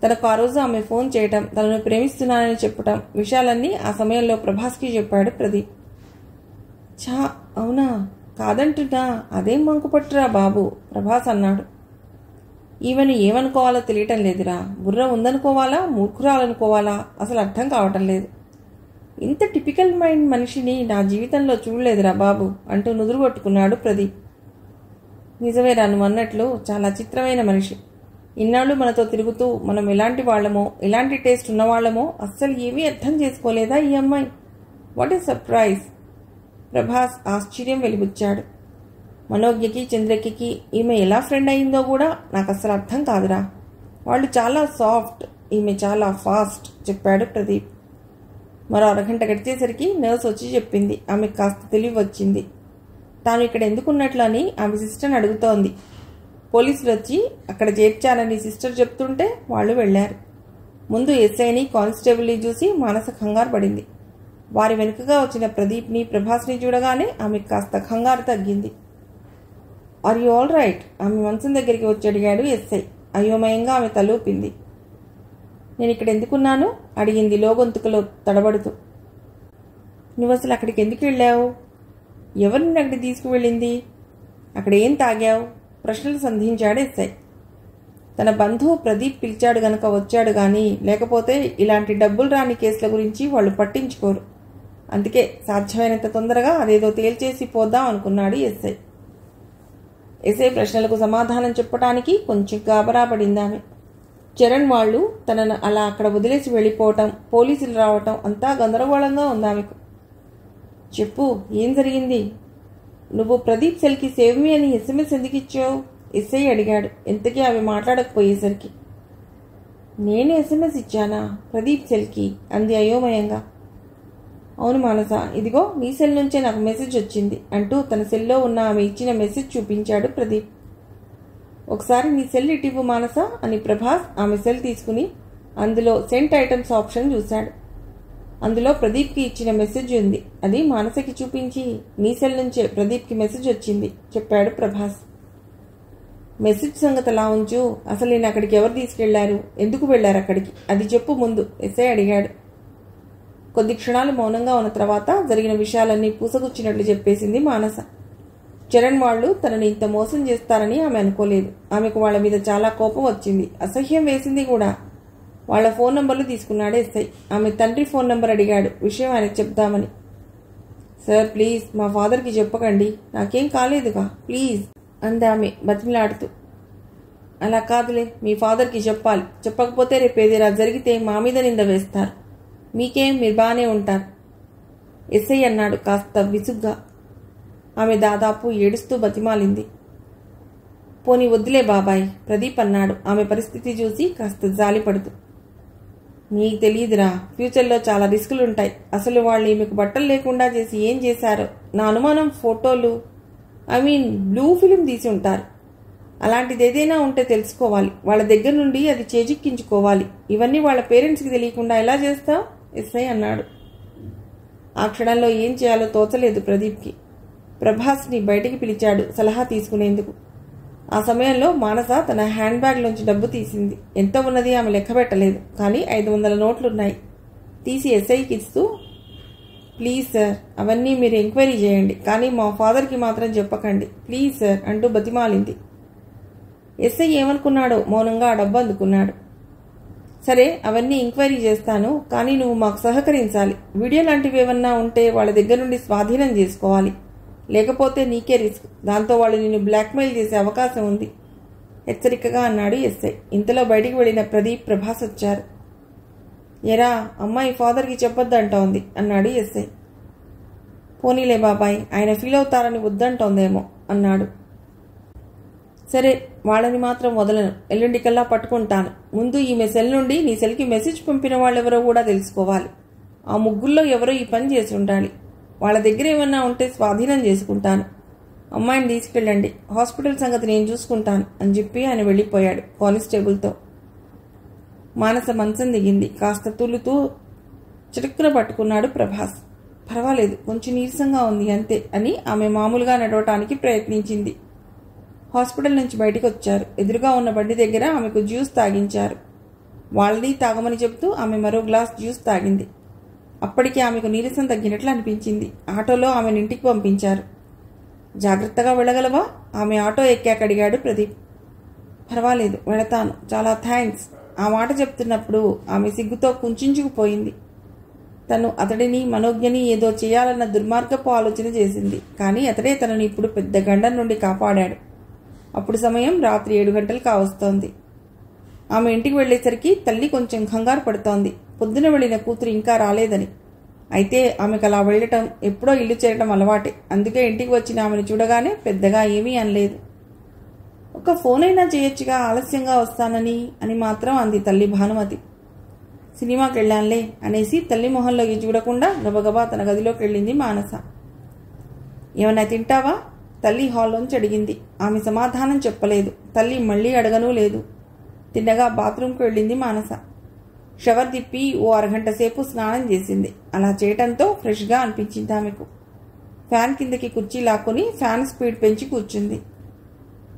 తనకు ఆ రోజు ఆమె ఫోన్ చేయటం, తనను ప్రేమిస్తున్నానని చెప్పటం విషయాలన్నీ ఆ సమయంలో ప్రభాస్కి చెప్పాడు ప్రదీప్. ఛా, అవునా? కాదంటున్నా, అదేం మంకుపట్టురా బాబు ప్రభాస్ అన్నాడు. ఈమెను ఏమనుకోవాలో తెలియటం లేదురా. బుర్ర ఉందనుకోవాలా, మూర్ఖురాలనుకోవాలా, అసలు అర్థం కావటం లేదు. ఇంత టిపికల్ మైండ్ మనిషిని నా జీవితంలో చూడలేదురా బాబు అంటూ నుదురు కొట్టుకున్నాడు ప్రదీప్. నిజమేరా, నువ్వు అన్నట్లు చాలా చిత్రమైన మనిషి. ఇన్నాళ్ళు మనతో తిరుగుతూ మనం ఎలాంటి వాళ్లమో, ఎలాంటి టేస్ట్ ఉన్నవాళ్లమో అస్సలు ఏమీ అర్థం చేసుకోలేదా ఈ అమ్మాయి? What a surprise! ప్రభాస్ ఆశ్చర్యం వెలిబుచ్చాడు. మనోజ్ఞకి, చంద్రకి ఈమె ఎలా ఫ్రెండ్ అయిందో కూడా నాకు అస్సలు అర్థం కాదురా. వాళ్ళు చాలా సాఫ్ట్, ఈమె చాలా ఫాస్ట్ చెప్పాడు ప్రదీప్. మరో 1 గంట గడిచేసరికి నర్స్ వచ్చి చెప్పింది. ఆమెకు కాస్త తెలివి వచ్చింది. తాను ఇక్కడ ఎందుకున్నట్లు అని ఆమె సిస్టర్ని అడుగుతోంది. పోలీసులు వచ్చి అక్కడ చేర్చారని సిస్టర్ చెప్తుంటే వాళ్ళు వెళ్లారు. ముందు ఎస్ఐని, కానిస్టేబుల్ని చూసి మానస కంగారు పడింది. వారి వెనుకగా వచ్చిన ప్రదీప్ని, ప్రభాస్ని చూడగానే ఆమెకు కాస్త కంగారు తగ్గింది. Are you all right? ఆమె మంచం దగ్గరికి వచ్చి అడిగాడు ఎస్ఐ. అయోమయంగా ఆమె తలూపింది. నేను ఇక్కడ ఎందుకున్నాను అడిగింది లోగొంతుకలో తడబడుతూ. నువ్వు అసలు అక్కడికి ఎందుకు వెళ్ళావు? ఎవరిని అక్కడికి తీసుకువెళ్ళింది? అక్కడ ఏం తాగావు? ప్రశ్నలు సంధించాడు ఎస్ఐ. తన బంధువు ప్రదీప్ పిలిచాడు గనక వచ్చాడు గాని, లేకపోతే ఇలాంటి డబ్బులు రాని కేసుల గురించి వాళ్ళు పట్టించుకోరు. అందుకే సాధ్యమైనంత తొందరగా అదేదో తేల్చేసి పోద్దాం అనుకున్నాడు ఎస్ఐ. ఎస్ఐ ప్రశ్నలకు సమాధానం చెప్పడానికి కొంచెం గాబరా పడిందామె. చరణ్ వాళ్ళు తనను అలా అక్కడ వదిలేసి వెళ్ళిపోవటం, పోలీసులు రావటం అంతా గందరగోళంగా ఉందామెకు. చెప్పు, ఏం జరిగింది? నువ్వు ప్రదీప్ సెల్కి సేవ్ మీ అని ఎస్ఎంఎస్ ఎందుకు ఇచ్చావు? ఎస్ఐ అడిగాడు ఎంతకీ ఆమె మాట్లాడకపోయేసరికి. నేను ఎస్ఎంఎస్ ఇచ్చానా ప్రదీప్ సెల్కి అంది అయోమయంగా. అవును మానస, ఇదిగో నీ సెల్ నుంచే నాకు మెసేజ్ వచ్చింది అంటూ తన సెల్లో ఉన్న ఆమె ఇచ్చిన మెసేజ్ చూపించాడు ప్రదీప్. ఒకసారి నీ సెల్ ఇటివ్వు మానస అని ప్రభాస్ ఆమె సెల్ తీసుకుని అందులో సెంట్ ఐటమ్స్ ఆప్షన్ చూశాడు. అందులో ప్రదీప్కి ఇచ్చిన మెసేజ్ ఉంది. అది మానసకి చూపించి నీ సెల్ నుంచే ప్రదీప్కి మెసేజ్ వచ్చింది చెప్పాడు ప్రభాస్. మెసేజ్ సంగతి అలా ఉంచు, అసలు నేను అక్కడికి ఎవరు తీసుకెళ్లారు, ఎందుకు వెళ్లారు అక్కడికి, అది చెప్పు ముందు ఎస్ఐ అడిగాడు. కొద్ది క్షణాలు మౌనంగా ఉన్న తర్వాత జరిగిన విషయాలన్నీ పూసగుచ్చినట్లు చెప్పేసింది మానస. చరణ్ వాళ్ళు తనని ఇంత మోసం చేస్తారని ఆమె అనుకోలేదు. ఆమెకు వాళ్ళ మీద చాలా కోపం వచ్చింది, అసహ్యం వేసింది కూడా. వాళ్ళ ఫోన్ నంబర్లు తీసుకున్నాడు ఎస్ఐ. ఆమె తండ్రి ఫోన్ నంబర్ అడిగాడు విషయం ఆయనకు చెప్దామని. సార్ ప్లీజ్ మా ఫాదర్కి చెప్పకండి, నాకేం కాలేదుగా ప్లీజ్ అంది ఆమె బతిమిలాడుతూ. అలా కాదులే, మీ ఫాదర్కి చెప్పాలి, చెప్పకపోతే రేపు ఏదైనా జరిగితే మా మీద నింద వేస్తారు. మీకేం, మీరు బాగానే ఉంటారు ఎస్ఐ అన్నాడు కాస్త విసుగ్గా. ఆమె దాదాపు ఏడుస్తూ బతిమాలింది. పోనీ వద్దులే బాబాయ్ ప్రదీప్ అన్నాడు ఆమె పరిస్థితి చూసి కాస్త జాలిపడుతూ. నీకు తెలియదురా, ఫ్యూచర్లో చాలా రిస్కులుంటాయి. అసలు వాళ్ళు ఈమెకు బట్టలు లేకుండా చేసి ఏం చేశారో. నా అనుమానం ఫోటోలు బ్లూ ఫిలిం తీసి ఉంటారు. అలాంటిది ఏదైనా ఉంటే తెలుసుకోవాలి, వాళ్ళ దగ్గర నుండి అది చేజిక్కించుకోవాలి. ఇవన్నీ వాళ్ళ పేరెంట్స్కి తెలియకుండా ఎలా చేస్తావు ఎస్ఐ అన్నాడు. ఆ క్షణంలో ఏం చేయాలో తోచలేదు ప్రదీప్కి. ప్రభాస్ని బయటికి పిలిచాడు సలహా తీసుకునేందుకు. ఆ సమయంలో మానస తన హ్యాండ్ బ్యాగ్లోంచి డబ్బు తీసింది. ఎంత ఉన్నది ఆమె లెక్క పెట్టలేదు, కానీ 500 నోట్లున్నాయి. తీసి ఎస్ఐకి ఇస్తూ, ప్లీజ్ సార్ అవన్నీ మీరు ఎంక్వైరీ చేయండి, కానీ మా ఫాదర్కి మాత్రం చెప్పకండి ప్లీజ్ సార్ అంటూ బతిమాలింది. ఎస్ఐ ఏమనుకున్నాడో మౌనంగా ఆ డబ్బు అందుకున్నాడు. సరే అవన్నీ ఎంక్వైరీ చేస్తాను, కానీ నువ్వు మాకు సహకరించాలి. వీడియో లాంటివి ఏమన్నా ఉంటే వాళ్ళ దగ్గర నుండి స్వాధీనం చేసుకోవాలి, లేకపోతే నీకే రిస్క్. దాంతో వాళ్ళు నిన్ను బ్లాక్మెయిల్ చేసే అవకాశం ఉంది హెచ్చరికగా అన్నాడు ఎస్ఐ. ఇంతలో బయటికి వెళ్లిన ప్రదీప్ ప్రభాస్ వచ్చారు. ఎరా అమ్మాయి ఫాదర్కి చెప్పొద్దంటోంది అన్నాడు ఎస్ఐ. పోనీలే బాబాయ్, ఆయన ఫీల్ అవుతారని వద్దంటోందేమో అన్నాడు. సరే వాళ్ళని మాత్రం వదలను, ఎల్లుండికల్లా పట్టుకుంటాను. ముందు ఈమె సెల్ నుండి నీ సెల్కి మెసేజ్ పంపిన వాళ్ళెవరో కూడా తెలుసుకోవాలి. ఆ ముగ్గుల్లో ఎవరో ఈ పని చేసి ఉండాలి. వాళ్ళ దగ్గర ఏమన్నా ఉంటే స్వాధీనం చేసుకుంటాను. అమ్మాయిని తీసుకెళ్ళండి, హాస్పిటల్ సంగతి నేను చూసుకుంటాను అని చెప్పి ఆయన వెళ్ళిపోయాడు కానిస్టేబుల్తో. మానస మంచం దిగింది. కాస్త తులుతూ చిటుక్కున పట్టుకున్నాడు ప్రభాస్. పర్వాలేదు, కొంచెం నీరసంగా ఉంది అంతే అని ఆమె మామూలుగా నడవటానికి ప్రయత్నించింది. హాస్పిటల్ నుంచి బయటికి వచ్చారు. ఎదురుగా ఉన్న బండి దగ్గర ఆమెకు జ్యూస్ తాగించారు. వాళ్ళని తాగమని చెప్తూ ఆమె మరో గ్లాస్ జ్యూస్ తాగింది. అప్పటికి ఆమెకు నీరసం తగ్గినట్లు అనిపించింది. ఆటోలో ఆమెను ఇంటికి పంపించారు. జాగ్రత్తగా వెళ్ళగలవా ఆమె ఆటో ఎక్కాక అడిగాడు ప్రదీప్. పర్వాలేదు వెళతాను, చాలా థ్యాంక్స్. ఆ మాట చెప్తున్నప్పుడు ఆమె సిగ్గుతో కుంచుకుపోయింది. తను అతడిని మనోజ్ఞని ఏదో చేయాలన్న దుర్మార్గపు ఆలోచన చేసింది. కానీ అతడే తనను ఇప్పుడు పెద్ద గండం నుండి కాపాడాడు. అప్పుడు సమయం రాత్రి 7 గంటలు కావస్తోంది. ఆమె ఇంటికి వెళ్లేసరికి తల్లి కొంచెం కంగారు పడుతోంది. పొద్దున వెళ్లిన కూతురు ఇంకా రాలేదని. అయితే ఆమెకు అలా వెళ్లటం, ఎప్పుడో ఇల్లు చేరటం అలవాటే. అందుకే ఇంటికి వచ్చిన ఆమెను చూడగానే పెద్దగా ఏమీ అనలేదు. ఒక ఫోన్ అయినా చేయొచ్చుగా, ఆలస్యంగా వస్తానని అని మాత్రం అంది తల్లి భానుమతి. సినిమాకి వెళ్ళానులే అనేసి తల్లి మొహంలోకి చూడకుండా గబగబా తన గదిలోకి వెళ్ళింది మానస. ఏమన్నా తింటావా తల్లి హాల్లోంచి అడిగింది. ఆమె సమాధానం చెప్పలేదు. తల్లి మళ్లీ అడగనూ లేదు. తిన్నగా బాత్రూంకి వెళ్ళింది మానస. షవర్ తిప్పి ఓ అరగంట సేపు స్నానం చేసింది. అలా చేయటంతో ఫ్రెష్గా అనిపించింది ఆమెకు. ఫ్యాన్ కిందకి కుర్చీ లాక్కొని ఫ్యాన్ స్పీడ్ పెంచి కూర్చుంది.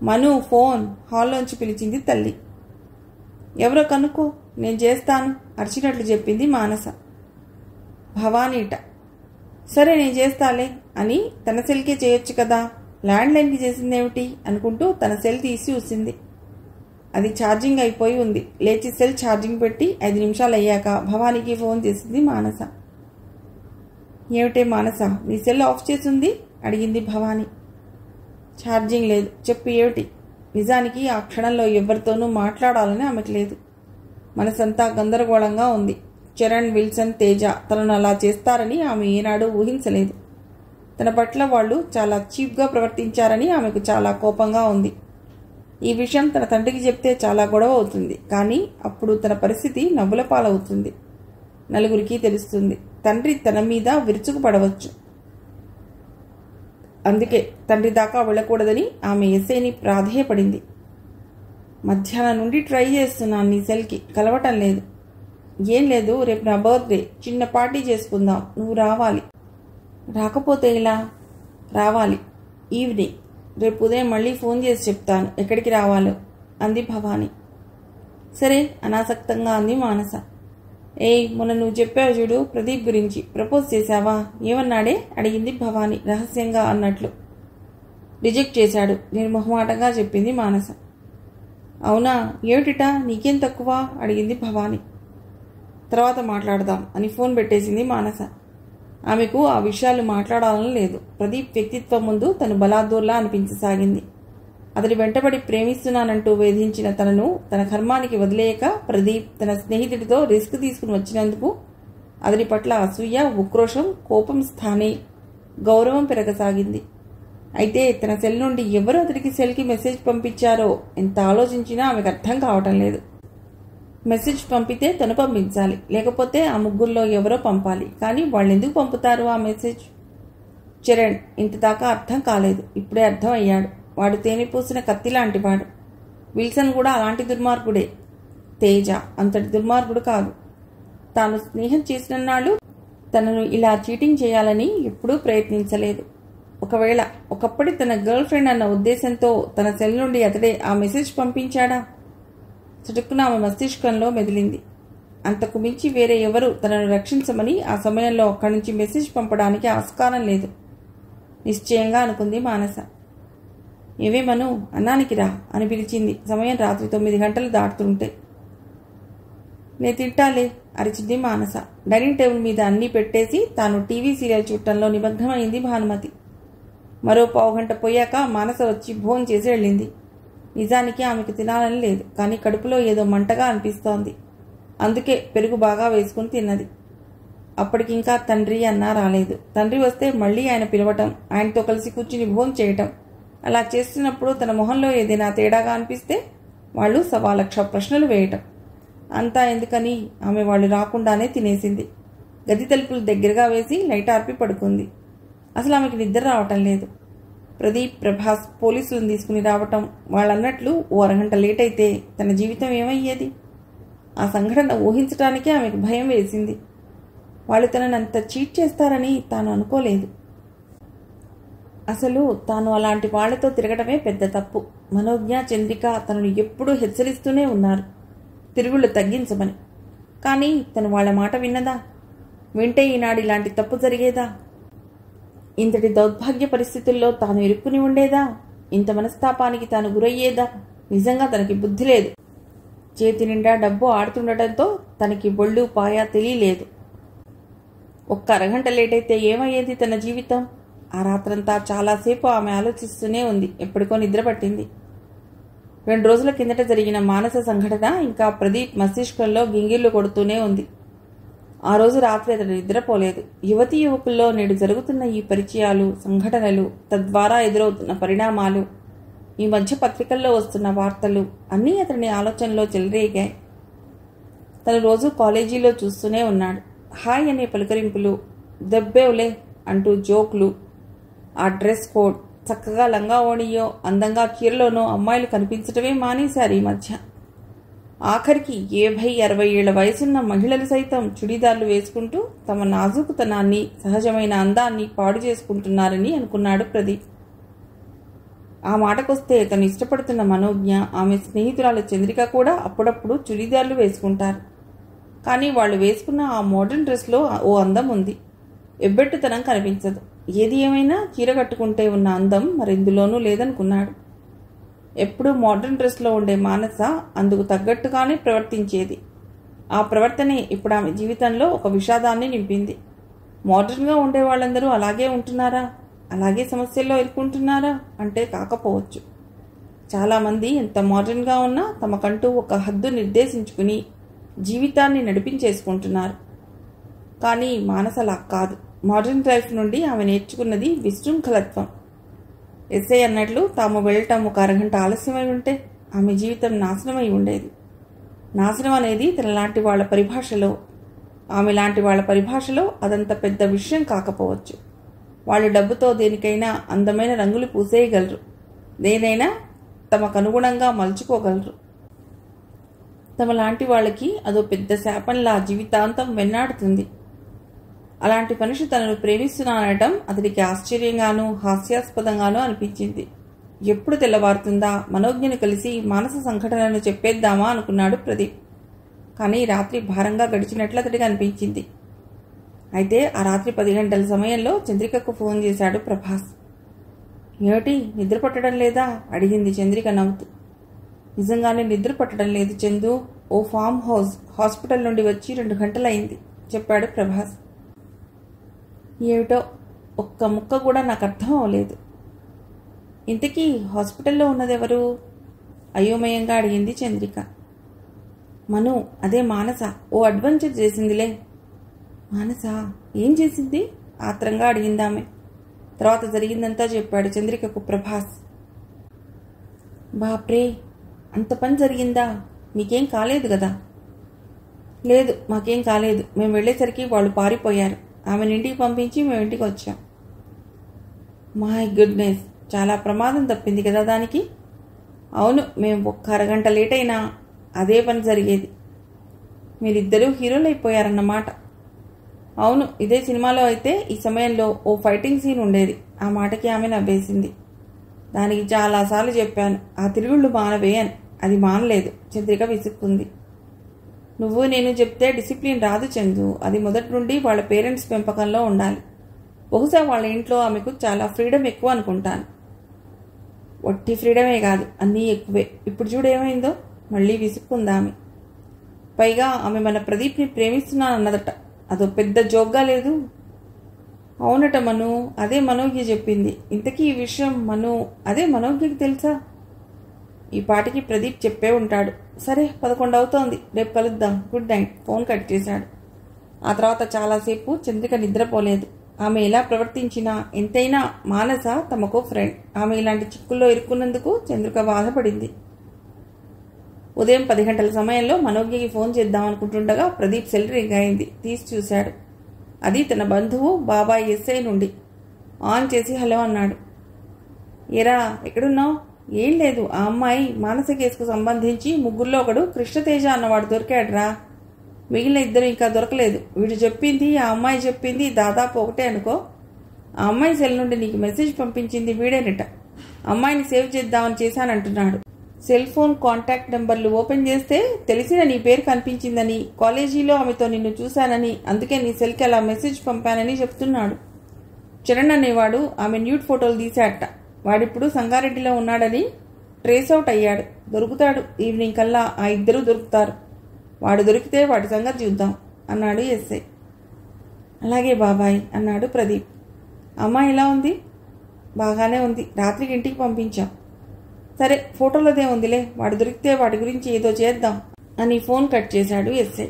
మను ఫోన్ హాల్లోంచి పిలిచింది తల్లి. ఎవరో కనుక్కో, నేను చేస్తాను అరిచినట్లు చెప్పింది మానస. భవానీట. సరే నేను చేస్తాలే అని తన సెల్కే చేయొచ్చు కదా, ల్యాండ్లైన్కి చేసిందేమిటి అనుకుంటూ తన సెల్ తీసి చూసింది. అది ఛార్జింగ్ అయిపోయి ఉంది. లేచి సెల్ ఛార్జింగ్ పెట్టి 5 నిమిషాలు అయ్యాక భవానీకి ఫోన్ చేసింది మానస. ఏమిటే మానస, నీ సెల్ ఆఫ్ చేసింది అడిగింది భవానీ. ఛార్జింగ్ లేదు, చెప్పు ఏమిటి? నిజానికి ఆ క్షణంలో ఎవరితోనూ మాట్లాడాలని ఆమెకు లేదు. మనసంతా గందరగోళంగా ఉంది. చరణ్, విల్సన్, తేజ తనను అలా చేస్తారని ఆమె ఏనాడు ఊహించలేదు. తన పట్ల వాళ్ళు చాలా చీప్గా ప్రవర్తించారని ఆమెకు చాలా కోపంగా ఉంది. ఈ విషయం తన తండ్రికి చెప్తే చాలా గొడవ అవుతుంది. కానీ అప్పుడు తన పరిస్థితి నవ్వుల పాలవుతుంది. నలుగురికి తెలుస్తుంది. తండ్రి తన మీద విరుచుకుపడవచ్చు. అందుకే తండ్రి దాకా వెళ్ళకూడదని ఆమె ఎస్ఐని ప్రాధేయపడింది. మధ్యాహ్నం నుండి ట్రై చేస్తున్నాను నీ సెల్కి, కలవటం లేదు. ఏం లేదు, రేపు నా బర్త్డే, చిన్న పార్టీ చేసుకుందాం, నువ్వు రావాలి. రాకపోతే ఇలా? రావాలి. ఈవినింగ్. రేపు ఉదయం మళ్ళీ ఫోన్ చేసి చెప్తాను ఎక్కడికి రావాలో అంది భవాని. సరే అనాసక్తంగా అంది మానస. మొన్న నువ్వు చెప్పావు చూడు ప్రదీప్ గురించి, ప్రపోజ్ చేశావా? ఏమన్నాడే అడిగింది భవాని రహస్యంగా అన్నట్లు. రిజెక్ట్ చేశాడు నిర్మోహమాటంగా చెప్పింది మానస. అవునా, ఏమిటిటా, నీకేం తక్కువ అడిగింది భవాని. తర్వాత మాట్లాడదాం అని ఫోన్ పెట్టేసింది మానస. ఆమెకు ఆ విషయాలు మాట్లాడాలని లేదు. ప్రదీప్ వ్యక్తిత్వం ముందు తను బలాదూర్లా అనిపించసాగింది. అతడి వెంటబడి ప్రేమిస్తున్నానంటూ వేధించిన తనను తన కర్మానికి వదిలేయక ప్రదీప్ తన స్నేహితుడితో రిస్క్ తీసుకుని వచ్చినందుకు అతడి పట్ల అసూయ, ఉక్రోషం, కోపం స్థానే గౌరవం పెరగసాగింది. అయితే తన సెల్ నుండి ఎవరు అతడికి సెల్కి మెసేజ్ పంపించారో ఎంత ఆలోచించినా ఆమెకు అర్థం కావటం లేదు. మెసేజ్ పంపితే తను పంపించాలి, లేకపోతే ఆ ముగ్గురులో ఎవరో పంపాలి. కానీ వాళ్ళు ఎందుకు పంపుతారు ఆ మెసేజ్? చరణ్ ఇంతదాకా అర్థం కాలేదు. ఇప్పుడే అర్థం అయ్యాడు. వాడు తేనె పూసిన కత్తి లాంటివాడు. విల్సన్ కూడా అలాంటి దుర్మార్గుడే. తేజ అంతటి దుర్మార్గుడు కాదు. తాను స్నేహం చేసినన్నాళ్ళు తనను ఇలా చీటింగ్ చేయాలని ఎప్పుడూ ప్రయత్నించలేదు. ఒకవేళ ఒకప్పటి తన గర్ల్ ఫ్రెండ్ అన్న ఉద్దేశంతో తన సెల్ నుండి అతడే ఆ మెసేజ్ పంపించాడా? చటుక్కున ఆమె మస్తిష్కంలో మెదిలింది. అంతకు మించి వేరే ఎవరు తనను రక్షించమని ఆ సమయంలో అక్కడి నుంచి మెసేజ్ పంపడానికి ఆస్కారం లేదు నిశ్చయంగా అనుకుంది మానస. ఏవేమను, అన్నానికి రా అని పిలిచింది సమయం రాత్రి 9 గంటలు దాటుతుంటే. నే తింటాలే అరిచింది మానస. డైనింగ్ టేబుల్ మీద అన్నీ పెట్టేసి తాను టీవీ సీరియల్ చూడటంలో నిమగ్నమైంది భానుమతి. మరో 1/2 గంట పోయాక మానస వచ్చి భోజనం చేసి వెళ్ళింది. నిజానికి ఆమెకు తినాలని లేదు, కానీ కడుపులో ఏదో మంటగా అనిపిస్తోంది. అందుకే పెరుగు బాగా వేసుకుని తిన్నది. అప్పటికింకా తండ్రి అన్నా రాలేదు. తండ్రి వస్తే మళ్ళీ ఆయన పిలవటం, ఆయనతో కలిసి కూర్చుని భోజనం చేయటం, అలా చేస్తున్నప్పుడు తన మొహంలో ఏదైనా తేడాగా అనిపిస్తే వాళ్ళు 1,00,000 ప్రశ్నలు వేయటం. అంతా ఎందుకని ఆమె వాళ్ళు రాకుండానే తినేసింది. గది తలుపులు దగ్గరగా వేసి లైట్ ఆర్పి పడుకుంది. అసలు ఆమెకి నిద్ర రావటం లేదు. ప్రదీప్, ప్రభాస్ పోలీసులను తీసుకుని రావటం, వాళ్ళన్నట్లు ఓ అరగంట లేట్ అయితే తన జీవితం ఏమయ్యేది? ఆ సంఘటన ఊహించటానికే ఆమెకు భయం వేసింది. వాళ్ళు తనని అంత చీట్ చేస్తారని తాను అనుకోలేదు. అసలు తాను అలాంటి వాళ్లతో తిరగటమే పెద్ద తప్పు. మనోజ్ఞ, చంద్రిక తనను ఎప్పుడూ హెచ్చరిస్తూనే ఉన్నారు తిరుగుళ్ళు తగ్గించమని. కానీ తను వాళ్ల మాట విన్నదా? వింటే ఈనాడు ఇలాంటి తప్పు జరిగేదా? ఇంతటి దౌర్భాగ్య పరిస్థితుల్లో తాను ఇరుక్కుని ఉండేదా? ఇంత మనస్తాపానికి తాను గురయ్యేదా? నిజంగా తనకి బుద్ధి లేదు. చేతి నిండా డబ్బు ఆడుతుండటంతో తనకి బొళ్ళు పాయా తెలియలేదు. ఒక్క అరగంట లేట్ అయితే ఏమయ్యేది తన జీవితం? ఆ రాత్రంతా చాలాసేపు ఆమె ఆలోచిస్తూనే ఉంది. ఎప్పటికో నిద్ర పట్టింది. 2 రోజుల కిందట జరిగిన మానస సంఘటన ఇంకా ప్రదీప్ మస్తిష్కంలో గింగిళ్లు కొడుతూనే ఉంది. ఆ రోజు రాత్రి అతడు నిద్రపోలేదు. యువతీ యువకుల్లో నేడు జరుగుతున్న ఈ పరిచయాలు, సంఘటనలు, తద్వారా ఎదురవుతున్న పరిణామాలు, ఈ మధ్య పత్రికల్లో వస్తున్న వార్తలు అన్నీ అతని ఆలోచనలో చెలరేగాయి. తను రోజు కాలేజీలో చూస్తూనే ఉన్నాడు. హాయ్ అనే పలుకరింపులు, దెబ్బేవులే అంటూ జోక్లు, ఆ డ్రెస్ కోడ్, చక్కగా లంగా ఓణియో అందంగా చీరలోనో అమ్మాయిలు కనిపించటమే మానేశారు ఈ మధ్య. ఆఖరికి 50-60 ఏళ్ల వయసున్న మహిళలు సైతం చుడీదార్లు వేసుకుంటూ తమ నాజూకుతనాన్ని, సహజమైన అందాన్ని పాడు చేసుకుంటున్నారని అనుకున్నాడు ప్రదీప్. ఆ మాటకొస్తే తను ఇష్టపడుతున్న మనోజ్ఞ, ఆమె స్నేహితురాలు చంద్రిక కూడా అప్పుడప్పుడు చుడీదార్లు వేసుకుంటారు. కానీ వాళ్ళు వేసుకున్న ఆ మోడర్న్ డ్రెస్లో ఓ అందం ఉంది. ఎబ్బెట్టుతనం కనిపించదు. ఏది ఏమైనా చీర కట్టుకుంటే ఉన్న అందం మరెందులోనూ లేదనుకున్నాడు. ఎప్పుడూ మోడర్న్ డ్రెస్లో ఉండే మానస అందుకు తగ్గట్టుగానే ప్రవర్తించేది. ఆ ప్రవర్తనే ఇప్పుడు ఆమె జీవితంలో ఒక విషాదాన్ని నింపింది. మోడర్న్గా ఉండే వాళ్ళందరూ అలాగే ఉంటున్నారా? అలాగే సమస్యల్లో ఇరుక్కుంటున్నారా అంటే కాకపోవచ్చు. చాలామంది ఎంత మోడర్న్గా ఉన్నా తమకంటూ ఒక హద్దు నిర్దేశించుకుని జీవితాన్ని నడిపించేసుకుంటున్నారు. కానీ మానసలా కాదు. మోడర్న్ లైఫ్ నుండి ఆమె నేర్చుకున్నది విశృంఖలత్వం. ఎస్ఐ అన్నట్లు తాము వెళ్ళటం ఒక అరగంట ఆలస్యమై ఉంటే ఆమె జీవితం నాశనమై ఉండేది. నాశనం అనేది తనలాంటి వాళ్ల పరిభాషలో, ఆమె లాంటి వాళ్ల పరిభాషలో అదంత పెద్ద విషయం కాకపోవచ్చు. వాళ్ళు డబ్బుతో దేనికైనా అందమైన రంగులు పూసేయగలరు, దేనైనా తమకు అనుగుణంగా మలుచుకోగలరు. తమ లాంటి వాళ్ళకి అదో పెద్ద శాపంలా జీవితాంతం వెన్నాడుతుంది. అలాంటి మనిషి తనను ప్రేమిస్తున్నానటం అతడికి ఆశ్చర్యంగానూ హాస్యాస్పదంగానూ అనిపించింది. ఎప్పుడు తెల్లవారుతుందా, మనోజ్ఞను కలిసి మానస సంఘటనను చెప్పేద్దామా అనుకున్నాడు ప్రదీప్. కానీ రాత్రి భారంగా గడిచినట్లు అతడికి అనిపించింది. అయితే ఆ రాత్రి 10 గంటల సమయంలో చంద్రికకు ఫోన్ చేశాడు ప్రభాస్. ఏమిటి, నిద్ర పట్టడం లేదా అడిగింది చంద్రిక నవ్వుతూ. నిజంగానే నిద్ర పట్టడం లేదు చందు. ఓ ఫామ్ హాస్పిటల్ నుండి వచ్చి 2 గంటలైంది చెప్పాడు ప్రభాస్. ఏమిటో ఒక్క ముక్క కూడా నాకు అర్థం అవలేదు. ఇంతకీ హాస్పిటల్లో ఉన్నదెవరు అయోమయంగా అడిగింది చంద్రిక. మను, అదే మానస. ఓ అడ్వెంచర్ చేసిందిలే. మానస ఏం చేసింది ఆత్రంగా అడిగిందామె. తర్వాత జరిగిందంతా చెప్పాడు చంద్రికకు ప్రభాస్. బాప్రే, అంత పని జరిగిందా? మీకేం కాలేదు కదా? లేదు, మాకేం కాలేదు. మేము వెళ్ళేసరికి వాళ్ళు పారిపోయారు. ఆమెను ఇంటికి పంపించి మేము ఇంటికి వచ్చాం. మై గుడ్నెస్, చాలా ప్రమాదం తప్పింది కదా దానికి. అవును, మేము ఒక్క అరగంట లేట్ అయినా అదే పని జరిగేది. మీరిద్దరూ హీరోలు అయిపోయారన్నమాట. అవును, ఇదే సినిమాలో అయితే ఈ సమయంలో ఓ ఫైటింగ్ సీన్ ఉండేది. ఆ మాటకి ఆమె నవ్వేసింది. దానికి చాలాసార్లు చెప్పాను ఆ తిరుగుళ్ళు మానవే అని. అది మానలేదు. చంద్రిక విసుక్కుంది. నువ్వు నేను చెప్తే డిసిప్లిన్ రాదు చందు. అది మొదటి నుండి వాళ్ళ పేరెంట్స్ పెంపకంలో ఉండాలి. బహుశా వాళ్ళ ఇంట్లో ఆమెకు చాలా ఫ్రీడమ్ ఎక్కువ అనుకుంటాను. ఒట్టి ఫ్రీడమే కాదు, అన్నీ ఎక్కువే. ఇప్పుడు చూడేమైందో మళ్ళీ విసుక్కుందామె. పైగా ఆమె మన ప్రదీప్ని ప్రేమిస్తున్నానన్నదట. అదో పెద్ద జోగ్గా లేదు. అవునట మను, అదే మనోజ్ఞ చెప్పింది. ఇంతకీ ఈ విషయం అదే మనోజ్ఞకి తెలుసా? ఈ పాటికి ప్రదీప్ చెప్పే ఉంటాడు. సరే, 11 అవుతోంది, రేపు కలుద్దాం. Good night. ఫోన్ కట్ చేశాడు. ఆ తర్వాత చాలాసేపు చంద్రిక నిద్రపోలేదు. ఆమె ఎలా ప్రవర్తించినా ఎంతైనా మానస తమకు ఫ్రెండ్. ఆమె ఇలాంటి చిక్కుల్లో ఇరుక్కున్నందుకు చంద్రిక బాధపడింది. ఉదయం 10 గంటల సమయంలో మనోజ్ఞకి ఫోన్ చేద్దామనుకుంటుండగా ప్రదీప్ సెల్ రింగ్ అయింది. తీసి చూశాడు. అది తన బంధువు బాబాయ్ ఎస్ఐ నుండి. ఆన్ చేసి హలో అన్నాడు. ఏరా, ఎక్కడున్నావు? ఏం లేదు, ఆ అమ్మాయి మానస కేసుకు సంబంధించి ముగ్గురులో ఒకడు కృష్ణతేజ అన్నవాడు దొరికాడురా. మిగిలిన ఇద్దరు ఇంకా దొరకలేదు. వీడు చెప్పింది ఆ అమ్మాయి చెప్పింది దాదాపు ఒకటే అనుకో. ఆ అమ్మాయి సెల్ నుండి నీకు మెసేజ్ పంపించింది వీడేనట. అమ్మాయిని సేవ్ చేద్దామని చేశానంటున్నాడు. సెల్ ఫోన్ కాంటాక్ట్ నెంబర్లు ఓపెన్ చేస్తే తెలిసిన నీ పేరు కనిపించిందని, కాలేజీలో ఆమెతో నిన్ను చూశానని, అందుకే నీ సెల్కి అలా మెసేజ్ పంపానని చెప్తున్నాడు. చరణ్ అనేవాడు ఆమె న్యూడ్ ఫోటోలు తీశాట. వాడిప్పుడు సంగారెడ్డిలో ఉన్నాడని ట్రేస్ అవుట్ అయ్యాడు. దొరుకుతాడు. ఈవినింగ్ కల్లా ఆ ఇద్దరూ దొరుకుతారు. వాడు దొరికితే వాడి సంగతి చూద్దాం అన్నాడు ఎస్ఐ. అలాగే బాబాయ్ అన్నాడు ప్రదీప్. అమ్మాయి ఎలా ఉంది? బాగానే ఉంది. రాత్రికి ఇంటికి పంపించాం. సరే, ఫోటోలదే ఉందిలే. వాడు దొరికితే వాడి గురించి ఏదో చేద్దాం అని ఫోన్ కట్ చేశాడు ఎస్ఐ.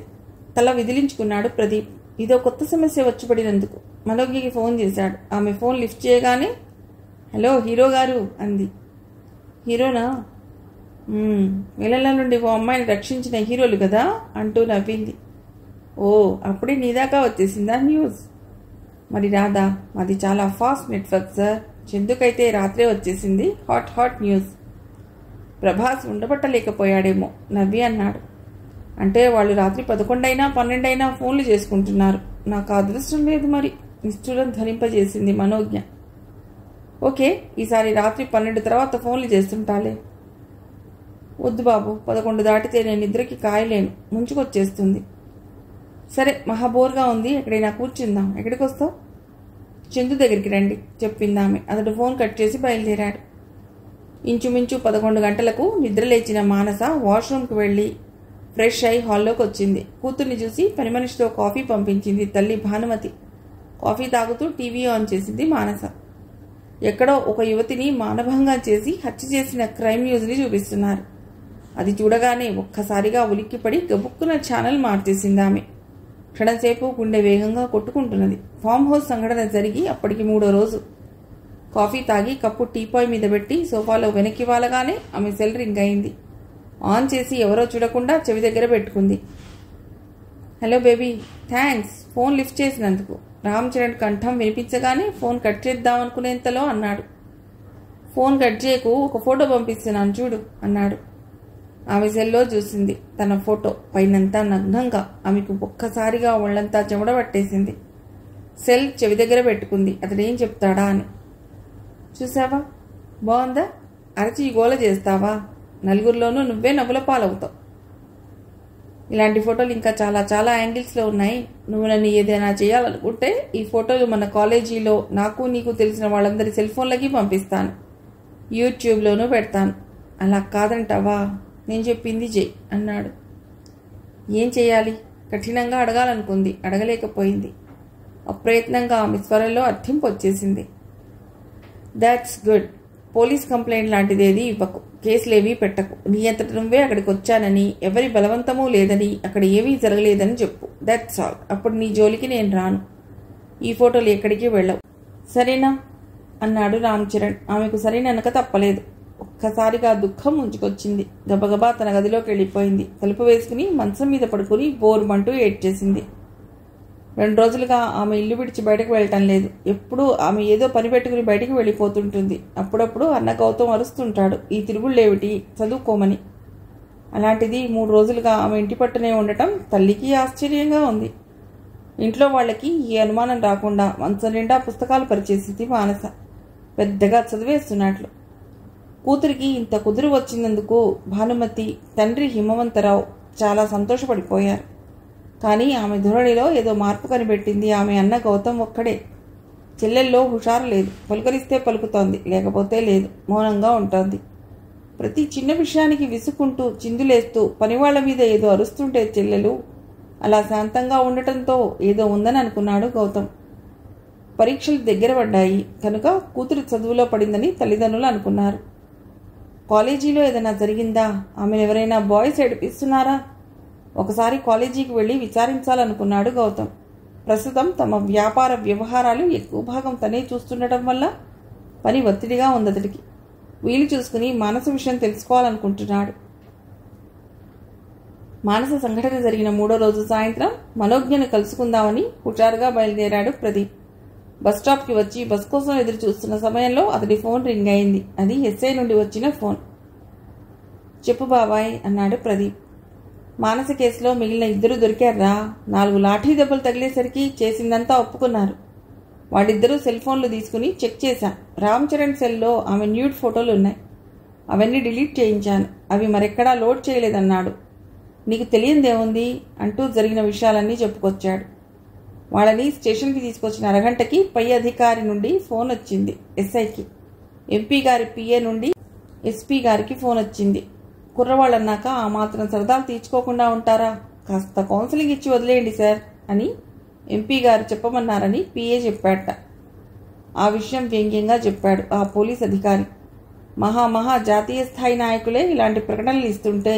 తల విదిలించుకున్నాడు ప్రదీప్. ఇదో కొత్త సమస్య వచ్చిపడినందుకు. మనోజ్ఞకి ఫోన్ చేశాడు. ఆమె ఫోన్ లిఫ్ట్ చేయగానే హలో హీరో గారు అంది. హీరోనా? విలన్ల నుండి ఓ అమ్మాయిని రక్షించిన హీరోలు కదా అంటూ నవ్వింది. ఓ, అప్పుడే నీదాకా వచ్చేసిందా న్యూస్? మరి రాదా? మాది చాలా ఫాస్ట్ నెట్వర్క్ సార్. చందుకైతే రాత్రే వచ్చేసింది హాట్ న్యూస్. ప్రభాస్ ఉండబట్టలేకపోయాడేమో నవ్వి అన్నాడు. అంటే వాళ్ళు రాత్రి 11 అయినా 12 అయినా ఫోన్లు చేసుకుంటున్నారు. నాకు అదృష్టం లేదు మరి. నిష్ఠురం ధరింపజేసింది మనోజ్ఞ. ఓకే, ఈసారి రాత్రి 12 తర్వాత ఫోన్లు చేస్తుంటాలే. వద్దు బాబు, 11 దాటితే నేను నిద్రకి కాయలేను. ముంచుకొచ్చేస్తుంది. సరే, మహాబోర్గా ఉంది. ఎక్కడైనా కూర్చుందాం. ఎక్కడికి వస్తావు? చందు దగ్గరికి రండి చెప్పిందామె. అతడు ఫోన్ కట్ చేసి బయలుదేరాడు. ఇంచుమించు 11 గంటలకు నిద్రలేచిన మానస వాష్రూమ్కి వెళ్ళి ఫ్రెష్ అయి హాల్లోకి వచ్చింది. కూతుర్ని చూసి పని మనిషితో కాఫీ పంపించింది తల్లి భానుమతి. కాఫీ తాగుతూ టీవీ ఆన్ చేసింది మానస. ఎక్కడో ఒక యువతిని మానభంగం చేసి హత్య చేసిన క్రైమ్ న్యూస్ని చూపిస్తున్నారు. అది చూడగానే ఒక్కసారిగా ఉలిక్కిపడి గబుక్కున ఛానల్ మార్చేసింది ఆమె. క్షణంసేపు గుండె వేగంగా కొట్టుకుంటున్నది. ఫామ్ హౌస్ సంఘటన జరిగి అప్పటికి 3వ రోజు. కాఫీ తాగి కప్పు టీపాయ్ మీద పెట్టి సోఫాలో వెనక్కి వాలగానే ఆమె సెల్ రింగ్ అయింది. ఆన్ చేసి ఎవరో చూడకుండా చెవి దగ్గర పెట్టుకుంది. Hello baby, thanks phone lift చేసినందుకు. రామ్ చరణ్ కంఠం వినిపించగానే ఫోన్ కట్ చేద్దామనుకునేంతలో అన్నాడు. ఫోన్ కట్ చేయకు, ఒక ఫోటో పంపిస్తున్నాను చూడు అన్నాడు. ఆమె సెల్లో చూసింది తన ఫోటో. పైనంతా నగ్నంగా. ఆమెకు ఒక్కసారిగా ఒళ్ళంతా చెమట పట్టేసింది. సెల్ చెవి దగ్గర పెట్టుకుంది అతడేం చెప్తాడా అని. చూసావా, బాగుందా? అరచి గోల చేస్తావా? నలుగురిలోనూ నువ్వే నవ్వుల పాలవుతావు. ఇలాంటి ఫోటోలు ఇంకా చాలా చాలా యాంగిల్స్లో ఉన్నాయి. నువ్వు నన్ను ఏదైనా చేయాలనుకుంటే ఈ ఫోటోలు మన కాలేజీలో నాకు నీకు తెలిసిన వాళ్ళందరి సెల్ ఫోన్లకి పంపిస్తాను. యూట్యూబ్లోనూ పెడతాను. అలా కాదంటావా? నేను చెప్పింది చెయ్యి అన్నాడు. ఏం చెయ్యాలి? కఠినంగా అడగాలనుకుంది, అడగలేకపోయింది. అప్రయత్నంగా ఆమె స్వరంలో అర్థింపు వచ్చేసింది. That's good. పోలీస్ కంప్లైంట్ లాంటిదేది ఇవ్వకు, కేసులేవీ పెట్టకు. నీ అంతట నువ్వే అక్కడికి వచ్చానని, ఎవరి బలవంతమూ లేదని, అక్కడ ఏమీ జరగలేదని చెప్పు. That's all. అప్పుడు నీ జోలికి నేను రాను. ఈ ఫోటోలు ఎక్కడికి వెళ్ళవు. సరేనా అన్నాడు రామ్ చరణ్. ఆమెకు సరేననక తప్పలేదు. ఒక్కసారిగా దుఃఖం ముంచుకొచ్చింది. గబగబా తన గదిలోకి వెళ్ళిపోయింది. తలుపు వేసుకుని మంచం మీద పడుకుని బోరుమంటూ ఏడ్చేసింది. 2 రోజులుగా ఆమె ఇల్లు విడిచి బయటకు వెళ్ళటం లేదు. ఎప్పుడూ ఆమె ఏదో పని పెట్టుకుని బయటికి వెళ్ళిపోతుంటుంది. అప్పుడప్పుడు అన్న గౌతమ్ అరుస్తుంటాడు, ఈ తిరుగుళ్ళేమిటి, చదువుకోమని. అలాంటిది 3 రోజులుగా ఆమె ఇంటి పట్టునే ఉండటం తల్లికి ఆశ్చర్యంగా ఉంది. ఇంట్లో వాళ్ళకి ఈ అనుమానం రాకుండా మంచం నిండా పుస్తకాలు పరిచేసింది మానస. పెద్దగా చదివేస్తున్నట్లు. కూతురికి ఇంత కుదురు వచ్చినందుకు భానుమతి, తండ్రి హిమవంతరావు చాలా సంతోషపడిపోయారు. కానీ ఆమె ధోరణిలో ఏదో మార్పు కనిపెట్టింది ఆమె అన్న గౌతమ్ ఒక్కడే. చెల్లెల్లో హుషారు లేదు. పలుకరిస్తే పలుకుతోంది, లేకపోతే లేదు. మౌనంగా ఉంటుంది. ప్రతి చిన్న విషయానికి విసుకుంటూ చిందులేస్తూ పనివాళ్ల మీద ఏదో అరుస్తుంటే చెల్లెలు అలా శాంతంగా ఉండటంతో ఏదో ఉందని అనుకున్నాడు గౌతమ్. పరీక్షలు దగ్గర పడ్డాయి కనుక కూతురు చదువులో పడిందని తల్లిదండ్రులు అనుకున్నారు. కాలేజీలో ఏదైనా జరిగిందా? ఆమెను ఎవరైనా బాయ్స్ ఏడిపిస్తున్నారా? ఒకసారి కాలేజీకి వెళ్ళి విచారించాలనుకున్నాడు గౌతమ్. ప్రస్తుతం తమ వ్యాపార వ్యవహారాలు ఎక్కువ భాగం తనే చూస్తుండటం వల్ల పని ఒత్తిడిగా ఉంది అతడికి. వీలు చూసుకుని మానస విషయం తెలుసుకోవాలనుకుంటున్నాడు. మానస సంఘటన జరిగిన 3వ రోజు సాయంత్రం మనోజ్ఞను కలుసుకుందామని హుషారుగా బయలుదేరాడు ప్రదీప్. బస్టాప్కి వచ్చి బస్ కోసం ఎదురు చూస్తున్న సమయంలో అతడి ఫోన్ రింగ్ అయింది. అది ఎస్ఐ నుండి వచ్చిన ఫోన్. చెప్పు బాబాయ్ అన్నాడు ప్రదీప్. మానస కేసులో మిగిలిన 2 దొరికారా? 4 లాఠీ దెబ్బలు తగిలేసరికి చేసిందంతా ఒప్పుకున్నారు. వాళ్ళిద్దరూ సెల్ ఫోన్లు తీసుకుని చెక్ చేశాం. రామ్ చరణ్ సెల్లో ఆమె న్యూడ్ ఫోటోలు ఉన్నాయి. అవన్నీ డిలీట్ చేయించాను. అవి మరెక్కడా లోడ్ చేయలేదన్నాడు. నీకు తెలియందేముంది అంటూ జరిగిన విషయాలన్నీ చెప్పుకొచ్చాడు. వాళ్ళని స్టేషన్కి తీసుకొచ్చిన అరగంటకి పై అధికారి నుండి ఫోన్ వచ్చింది ఎస్ఐకి. ఎంపీ గారి పిఏ నుండి ఎస్పీ గారికి ఫోన్ వచ్చింది. కుర్రవాళ్ళన్నాక ఆ మాత్రం సరదాలు తీర్చుకోకుండా ఉంటారా? కాస్త కౌన్సిలింగ్ ఇచ్చి వదిలేయండి సార్ అని ఎంపీ గారు చెప్పమన్నారని పిఏ చెప్పాట. ఆ విషయం వ్యంగ్యంగా చెప్పాడు ఆ పోలీస్ అధికారి. మహా జాతీయ స్థాయి నాయకులే ఇలాంటి ప్రకటనలు ఇస్తుంటే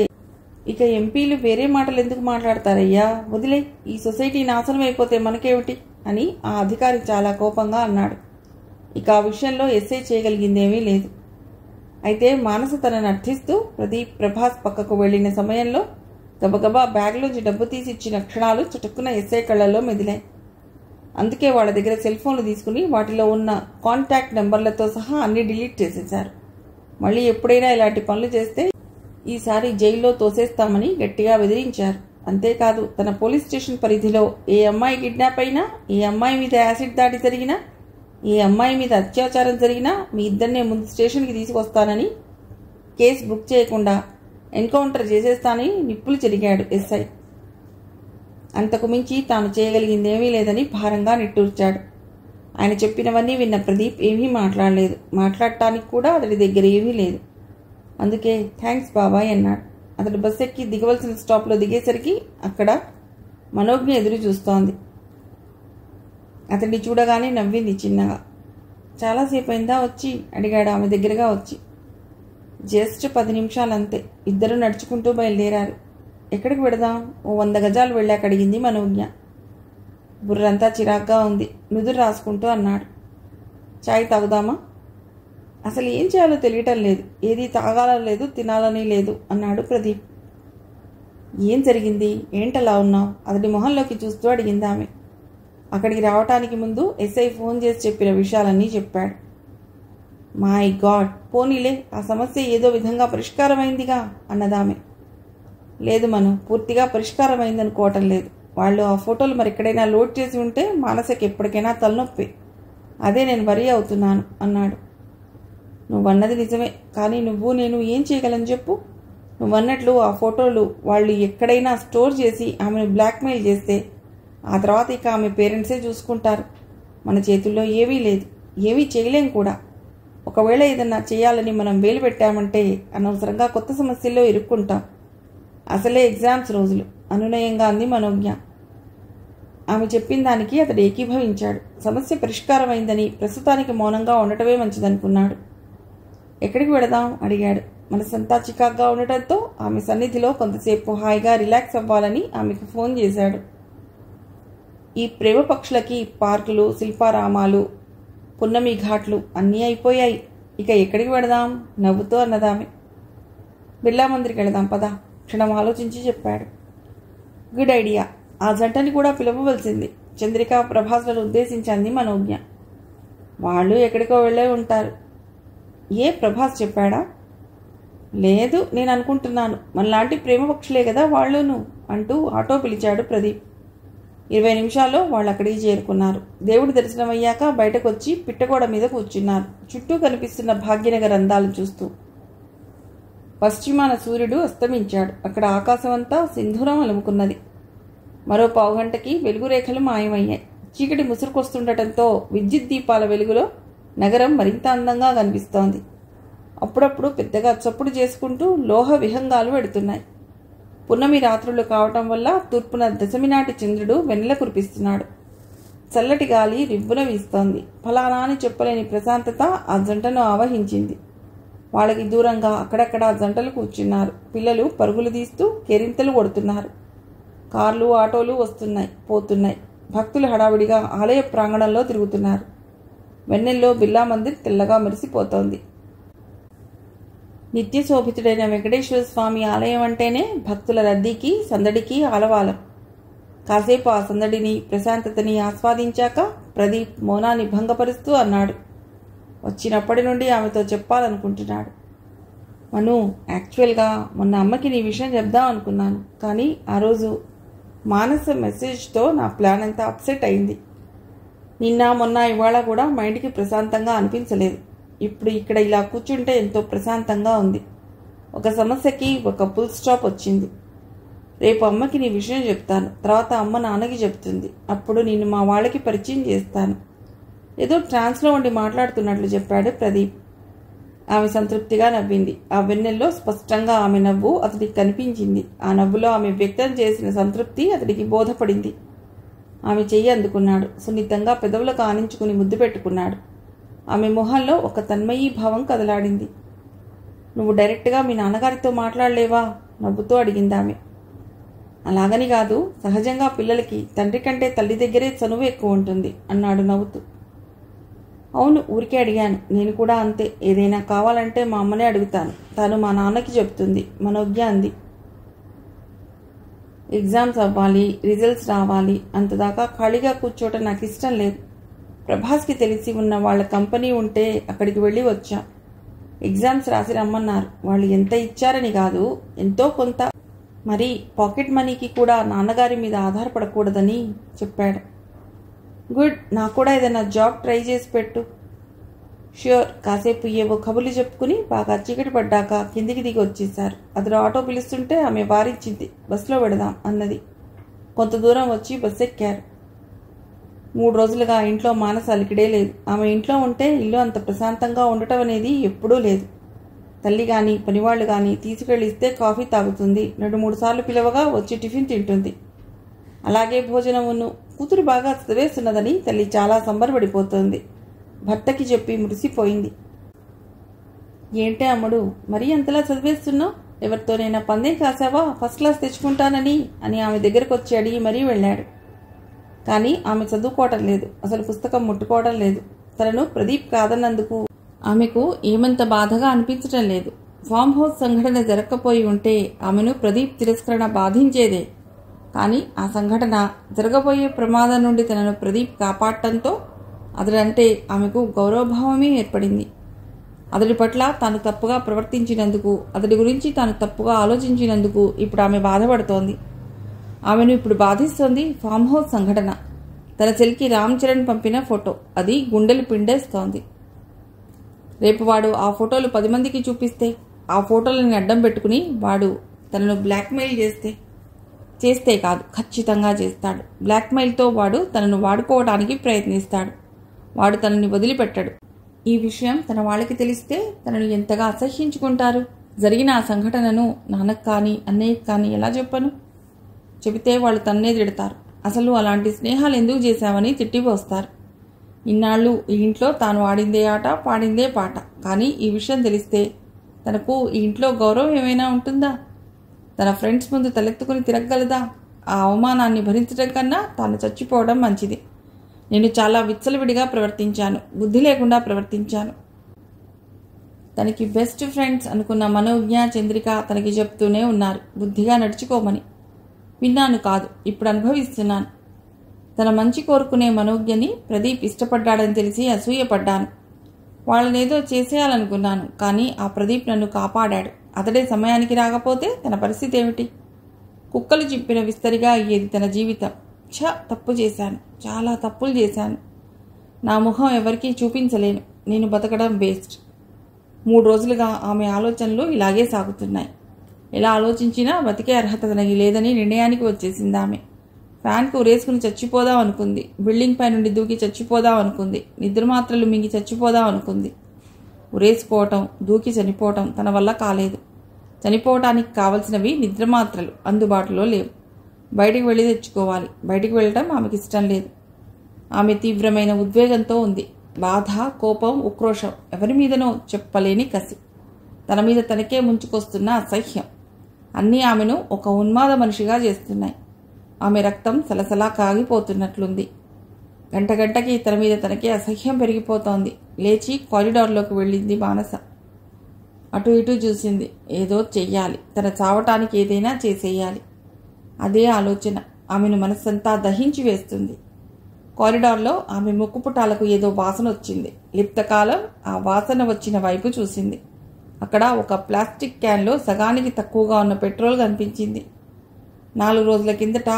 ఇక ఎంపీలు వేరే మాటలు ఎందుకు మాట్లాడతారయ్యా? వదిలే, ఈ సొసైటీ నాశనం అయిపోతే మనకేమిటి అని ఆ అధికారి చాలా కోపంగా అన్నాడు. ఇక ఆ విషయంలో ఎస్ఐ చేయగలిగిందేమీ లేదు. అయితే మానస తనను అర్థిస్తూ ప్రదీప్, ప్రభాస్ పక్కకు వెళ్లిన సమయంలో గబగబా బ్యాగ్లోంచి డబ్బు తీసి ఇచ్చిన క్షణాలు చటుక్కున ఎస్ఐ కళ్లలో మెదిలాయి. అందుకే వాళ్ళ దగ్గర సెల్ ఫోన్లు తీసుకుని వాటిలో ఉన్న కాంటాక్ట్ నెంబర్లతో సహా అన్ని డిలీట్ చేసేశారు. మళ్ళీ ఎప్పుడైనా ఇలాంటి పనులు చేస్తే ఈసారి జైల్లో తోసేస్తామని గట్టిగా బెదిరించారు. అంతేకాదు తన పోలీస్ స్టేషన్ పరిధిలో ఏ అమ్మాయి కిడ్నాప్ అయినా, ఏ అమ్మాయి మీద యాసిడ్ దాడి జరిగినా, ఏ అమ్మాయి మీద అత్యాచారం జరిగినా మీ ఇద్దరినే ముందు స్టేషన్కి తీసుకొస్తానని, కేసు బుక్ చేయకుండా ఎన్కౌంటర్ చేసేస్తానని నిప్పులు చెరిగాడు ఎస్ఐ. అంతకు మించి తాను చేయగలిగిందేమీ లేదని భారంగా నిట్టూర్చాడు. ఆయన చెప్పినవన్నీ విన్న ప్రదీప్ ఏమీ మాట్లాడలేదు. మాట్లాడటానికి కూడా అతడి దగ్గర ఏమీ లేదు. అందుకే థ్యాంక్స్ బాబాయ్ అన్నాడు. అతడు బస్ ఎక్కి దిగవలసిన స్టాప్లో దిగేసరికి అక్కడ మనోజ్ఞ ఎదురు చూస్తోంది. అతన్ని చూడగానే నవ్వింది చిన్నగా. చాలాసేపు అయిందా వచ్చి అడిగాడు ఆమె దగ్గరగా వచ్చి. జస్ట్ 10 నిమిషాలంతే. ఇద్దరు నడుచుకుంటూ బయలుదేరారు. ఎక్కడికి వెడదాం? ఓ 100 గజాలు వెళ్ళాక అడిగింది మనోజ్ఞ. బుర్రంతా చిరాగ్గా ఉంది. నుదురు రాసుకుంటూ అన్నాడు. చాయ్ తాగుదామా? అసలు ఏం చేయాలో తెలియటం లేదు. ఏది తాగాలని లేదు, తినాలని లేదు అన్నాడు ప్రదీప్. ఏం జరిగింది? ఏంటలా ఉన్నావు? అతడి మొహంలోకి చూస్తూ అడిగింది ఆమె. అక్కడికి రావటానికి ముందు ఎస్ఐ ఫోన్ చేసి చెప్పిన విషయాలన్నీ చెప్పాడు. మై గాడ్, పోనీలే, ఆ సమస్య ఏదో విధంగా పరిష్కారమైందిగా అన్నదామె. లేదు మను, పూర్తిగా పరిష్కారం అయిందనుకోవటం లేదు. వాళ్ళు ఆ ఫోటోలు మరెక్కడైనా లోడ్ చేసి ఉంటే మానసకి ఎప్పటికైనా తలనొప్పి. అదే నేను వరీ అవుతున్నాను అన్నాడు. నువ్వన్నది నిజమే, కానీ నువ్వు నేను ఏం చేయగలను చెప్పు? నువ్వన్నట్లు ఆ ఫోటోలు వాళ్ళు ఎక్కడైనా స్టోర్ చేసి ఆమెను బ్లాక్మెయిల్ చేస్తే ఆ తర్వాత ఇక ఆమె పేరెంట్సే చూసుకుంటారు. మన చేతుల్లో ఏమీ లేదు, ఏమీ చేయలేం కూడా. ఒకవేళ ఏదన్నా చేయాలని మనం వేలు పెట్టామంటే అనవసరంగా కొత్త సమస్యల్లో ఇరుక్కుంటాం. అసలే ఎగ్జామ్స్ రోజులు, అనునయంగా అంది మనోజ్ఞ. ఆమె చెప్పిన దానికి అతడు ఏకీభవించాడు. సమస్య పరిష్కారం అయిందని ప్రస్తుతానికి మౌనంగా ఉండటమే మంచిదనుకున్నాడు. ఎక్కడికి వెళదాం అడిగాడు. మనసంతా చికాగ్గా ఉండటంతో ఆమె సన్నిధిలో కొంతసేపు హాయిగా రిలాక్స్ అవ్వాలని ఆమెకు ఫోన్ చేశాడు. ఈ ప్రేమ పక్షులకి పార్కులు, శిల్పారామాలు, పున్నమి ఘాట్లు అన్నీ అయిపోయాయి. ఇక ఎక్కడికి వెళదాం నవ్వుతూ అన్నదామె. బిర్లా మందిరికి వెళదాం పదా, క్షణం ఆలోచించి చెప్పాడు. గుడ్ ఐడియా, ఆ జంటని కూడా పిలవవలసింది. చంద్రిక, ప్రభాస్లను ఉద్దేశించింది మనోజ్ఞ. వాళ్ళు ఎక్కడికో వెళ్ళే ఉంటారు. ఏ ప్రభాస్ చెప్పాడా? లేదు, నేను అనుకుంటున్నాను. మనలాంటి ప్రేమ పక్షులే కదా వాళ్ళును అంటూ ఆటో పిలిచాడు ప్రదీప్. 20 నిమిషాల్లో వాళ్ళు అక్కడికి చేరుకున్నారు. దేవుడి దర్శనం అయ్యాక బయటకు వచ్చి పిట్టగోడ మీద కూర్చున్నారు, చుట్టూ కనిపిస్తున్న భాగ్యనగర్ అందాలను చూస్తూ. పశ్చిమాన సూర్యుడు అస్తమించాడు. అక్కడ ఆకాశమంతా సింధూరం అలుముకున్నది. మరో పావుగంటకి వెలుగు రేఖలు మాయమయ్యాయి. చీకటి ముసురుకొస్తుండటంతో విద్యుత్ దీపాల వెలుగులో నగరం మరింత అందంగా కనిపిస్తోంది. అప్పుడప్పుడు పెద్దగా చప్పుడు చేసుకుంటూ లోహ విహంగాలు వెడుతున్నాయి. పున్నమి రాత్రులు కావటం వల్ల తూర్పున దశమి నాటి చంద్రుడు వెన్నెల కురిపిస్తున్నాడు. చల్లటి గాలి రివ్వున వీస్తోంది. ఫలానా అని చెప్పలేని ప్రశాంతత ఆ జంటను ఆవహించింది. వాళ్ళకి దూరంగా అక్కడక్కడ జంటలు కూర్చున్నారు. పిల్లలు పరుగులు తీస్తూ కేరింతలు కొడుతున్నారు. కార్లు, ఆటోలు వస్తున్నాయి, పోతున్నాయి. భక్తులు హడావిడిగా ఆలయ ప్రాంగణంలో తిరుగుతున్నారు. వెన్నెల్లో బిర్లా మందిర్ తెల్లగా మెరిసిపోతోంది. నిత్యశోభితుడైన వెంకటేశ్వర స్వామి ఆలయం అంటేనే భక్తుల రద్దీకి, సందడికి ఆలవాలం. కాసేపు ఆ సందడిని, ప్రశాంతతని ఆస్వాదించాక ప్రదీప్ మౌనాన్ని భంగపరుస్తూ అన్నాడు. వచ్చినప్పటి నుండి ఆమెతో చెప్పాలనుకుంటున్నాడు. మను, యాక్చువల్గా మొన్న అమ్మకి నీ విషయం చెప్దాం అనుకున్నాను, కానీ ఆ రోజు మానస మెసేజ్తో నా ప్లాన్ అంతా అప్సెట్ అయింది. నిన్న మొన్న ఇవాళ కూడా మైండ్కి ప్రశాంతంగా అనిపించలేదు. ఇప్పుడు ఇక్కడ ఇలా కూర్చుంటే ఎంతో ప్రశాంతంగా ఉంది. ఒక సమస్యకి ఒక ఫుల్ స్టాప్ వచ్చింది. రేపు అమ్మకి నీ విషయం చెప్తాను. తర్వాత అమ్మ నాన్నకి చెప్తుంది. అప్పుడు నిన్ను మా వాళ్ళకి పరిచయం చేస్తాను. ఏదో ట్రాన్స్లో ఉండి మాట్లాడుతున్నట్లు చెప్పాడు ప్రదీప్. ఆమె సంతృప్తిగా నవ్వింది. ఆ వెన్నెల్లో స్పష్టంగా ఆమె నవ్వు అతడికి కనిపించింది. ఆ నవ్వులో ఆమె వ్యక్తం చేసిన సంతృప్తి అతడికి బోధపడింది. ఆమె చెయ్యి అందుకున్నాడు. సున్నితంగా పెదవులకు ఆనించుకుని ముద్దు పెట్టుకున్నాడు. ఆమె మొహంలో ఒక తన్మయీ భావం కదలాడింది. నువ్వు డైరెక్ట్గా మీ నాన్నగారితో మాట్లాడలేవా? నవ్వుతూ అడిగింది ఆమె. అలాగని కాదు, సహజంగా పిల్లలకి తండ్రి కంటే తల్లి దగ్గరే చనువు ఎక్కువ ఉంటుంది అన్నాడు నవ్వుతూ. అవును, ఊరికే అడిగాను. నేను కూడా అంతే. ఏదైనా కావాలంటే మా అమ్మనే అడుగుతాను. తాను మా నాన్నకి చెప్తుంది మనోజ్ఞ అంది. ఎగ్జామ్స్ అవ్వాలి, రిజల్ట్స్ రావాలి, అంతదాకా ఖాళీగా కూర్చోవటం నాకు ఇష్టం లేదు. ప్రభాస్కి తెలిసి ఉన్న వాళ్ళ కంపెనీ ఉంటే అక్కడికి వెళ్ళి వచ్చాం. ఎగ్జామ్స్ రాసి రమ్మన్నారు. వాళ్ళు ఎంత ఇచ్చారని కాదు, ఎంతో కొంత. మరి పాకెట్ మనీకి కూడా నాన్నగారి మీద ఆధారపడకూడదని చెప్పాడు. గుడ్, నాకు కూడా ఏదైనా జాబ్ ట్రై చేసి పెట్టు. ష్యూర్. కాసేపు ఏవో కబుర్లు చెప్పుకుని బాగా చీకటి పడ్డాక కిందికి దిగి వచ్చేశారు. అతడు ఆటో పిలుస్తుంటే ఆమె వారించింది. బస్సులో పెడదాం అన్నది. కొంత దూరం వచ్చి బస్సు ఎక్కారు. 3 రోజులుగా ఇంట్లో మానస అలికిడే లేదు. ఆమె ఇంట్లో ఉంటే ఇల్లు అంత ప్రశాంతంగా ఉండటం అనేది ఎప్పుడూ లేదు. తల్లి కానీ పనివాళ్లు కానీ తీసుకెళ్ళిస్తే కాఫీ తాగుతుంది. 2-3 సార్లు పిలవగా వచ్చి టిఫిన్ తింటుంది. అలాగే భోజనమును. కూతురు బాగా చదివేస్తున్నదని తల్లి చాలా సంబరపడిపోతోంది. భర్తకి చెప్పి మురిసిపోయింది. ఏంటే అమ్ముడు, మరీ అంతలా చదివేస్తున్నావు? ఎవరితోనైనా పందెం కాసావా ఫస్ట్ క్లాస్ తెచ్చుకుంటానని అని ఆమె దగ్గరకు వచ్చి అడిగి మరీ వెళ్ళాడు. కానీ ఆమె చదువుకోవటం లేదు, అసలు పుస్తకం ముట్టుకోవడం లేదు. తనను ప్రదీప్ కాదన్నందుకు ఆమెకు ఏమంత బాధగా అనిపించటం లేదు. ఫామ్ హౌస్ సంఘటన జరగకపోయి ఉంటే ఆమెను ప్రదీప్ తిరస్కరణ బాధించేదే. కానీ ఆ సంఘటన జరగబోయే ప్రమాదం నుండి తనను ప్రదీప్ కాపాడటంతో అతడంటే ఆమెకు గౌరవభావమే ఏర్పడింది. అతడి పట్ల తాను తప్పుగా ప్రవర్తించినందుకు, అతడి గురించి తాను తప్పుగా ఆలోచించినందుకు ఇప్పుడు ఆమె బాధపడుతోంది. ఆమెను ఇప్పుడు బాధిస్తోంది ఫామ్ హౌస్ సంఘటన. తన చెల్లికి రామ్ చరణ్ పంపిన ఫోటో. అది గుండెలు పిండేస్తోంది. రేపు వాడు ఆ ఫోటోలు 10 మందికి చూపిస్తే, ఆ ఫోటోలని అడ్డం పెట్టుకుని వాడు తనను బ్లాక్మెయిల్ చేస్తే కాదు, ఖచ్చితంగా చేస్తాడు. బ్లాక్మెయిల్తో వాడు తనను వాడుకోవడానికి ప్రయత్నిస్తాడు. వాడు తనని వదిలిపెట్టాడు. ఈ విషయం తన వాళ్ళకి తెలిస్తే తనను ఎంతగా అసహ్యించుకుంటారు. జరిగిన ఆ సంఘటనను నాన్నకు కానీ అన్నయ్యకి కానీ ఎలా చెప్పను? చెబితే వాళ్ళు తన్నే తిడతారు. అసలు అలాంటి స్నేహాలు ఎందుకు చేశామని తిట్టిపోస్తారు. ఇన్నాళ్ళు ఈ ఇంట్లో తాను ఆడిందే ఆట, పాడిందే పాట. కానీ ఈ విషయం తెలిస్తే తనకు ఈ ఇంట్లో గౌరవం ఏమైనా ఉంటుందా? తన ఫ్రెండ్స్ ముందు తలెత్తుకుని తిరగగలదా? ఆ అవమానాన్ని భరించడం కన్నా తాను చచ్చిపోవడం మంచిది. నేను చాలా విచ్చలవిడిగా ప్రవర్తించాను, బుద్ధి లేకుండా ప్రవర్తించాను. తనకి బెస్ట్ ఫ్రెండ్స్ అనుకున్న మనోజ్ఞ, చంద్రిక తనకి చెప్తూనే ఉన్నారు బుద్ధిగా నడుచుకోమని. విన్నాను కాదు, ఇప్పుడు అనుభవిస్తున్నాను. తన మంచి కోరుకునే మనోజ్ఞని ప్రదీప్ ఇష్టపడ్డాడని తెలిసి అసూయపడ్డాను. వాళ్ళనేదో చేసేయాలనుకున్నాను. కానీ ఆ ప్రదీప్ నన్ను కాపాడాడు. అతడే సమయానికి రాకపోతే తన పరిస్థితి ఏమిటి? కుక్కలు చింపిన విస్తరిగా అయ్యేది తన జీవితం. తప్పు చేశాను, చాలా తప్పులు చేశాను. నా ముఖం ఎవరికీ చూపించలేను. నేను బతకడం వేస్ట్. 3 రోజులుగా ఆమె ఆలోచనలు ఇలాగే సాగుతున్నాయి. ఎలా ఆలోచించినా బతికే అర్హత తనకి లేదని నిర్ణయానికి వచ్చేసింది ఆమె. ఫ్యాన్కు ఉరేసుకుని చచ్చిపోదాం అనుకుంది. బిల్డింగ్ పై నుండి దూకి చచ్చిపోదాం అనుకుంది. నిద్రమాత్రలు మింగి చచ్చిపోదాం అనుకుంది. ఉరేసుకోవటం, దూకి చనిపోవటం తన వల్ల కాలేదు. చనిపోవటానికి కావలసినవి నిద్రమాత్రలు అందుబాటులో లేవు. బయటికి వెళ్ళి తెచ్చుకోవాలి. బయటికి వెళ్ళటం ఆమెకి ఇష్టం లేదు. ఆమె తీవ్రమైన ఉద్వేగంతో ఉంది. బాధ, కోపం, ఉక్రోషం, ఎవరి మీదనో చెప్పలేని కసి, తన మీద తనకే ముంచుకొస్తున్న అసహ్యం అన్నీ ఆమెను ఒక ఉన్మాద మనిషిగా చేస్తున్నాయి. ఆమె రక్తం సలసలా కాగిపోతున్నట్లుంది. గంటకి తన మీద తనకే అసహ్యం పెరిగిపోతోంది. లేచి కారిడార్లోకి వెళ్ళింది మానస. అటు ఇటు చూసింది. ఏదో చెయ్యాలి, తన చావటానికి ఏదైనా చేసేయాలి. అదే ఆలోచన ఆమెను మనస్సంతా దహించి వేస్తుంది. కారిడార్లో ఆమె ముక్కుపుటాలకు ఏదో వాసన వచ్చింది. లిప్తకాలం ఆ వాసన వచ్చిన వైపు చూసింది. అక్కడ ఒక ప్లాస్టిక్ క్యాన్లో సగానికి తక్కువగా ఉన్న పెట్రోల్ కనిపించింది. 4 రోజుల కిందట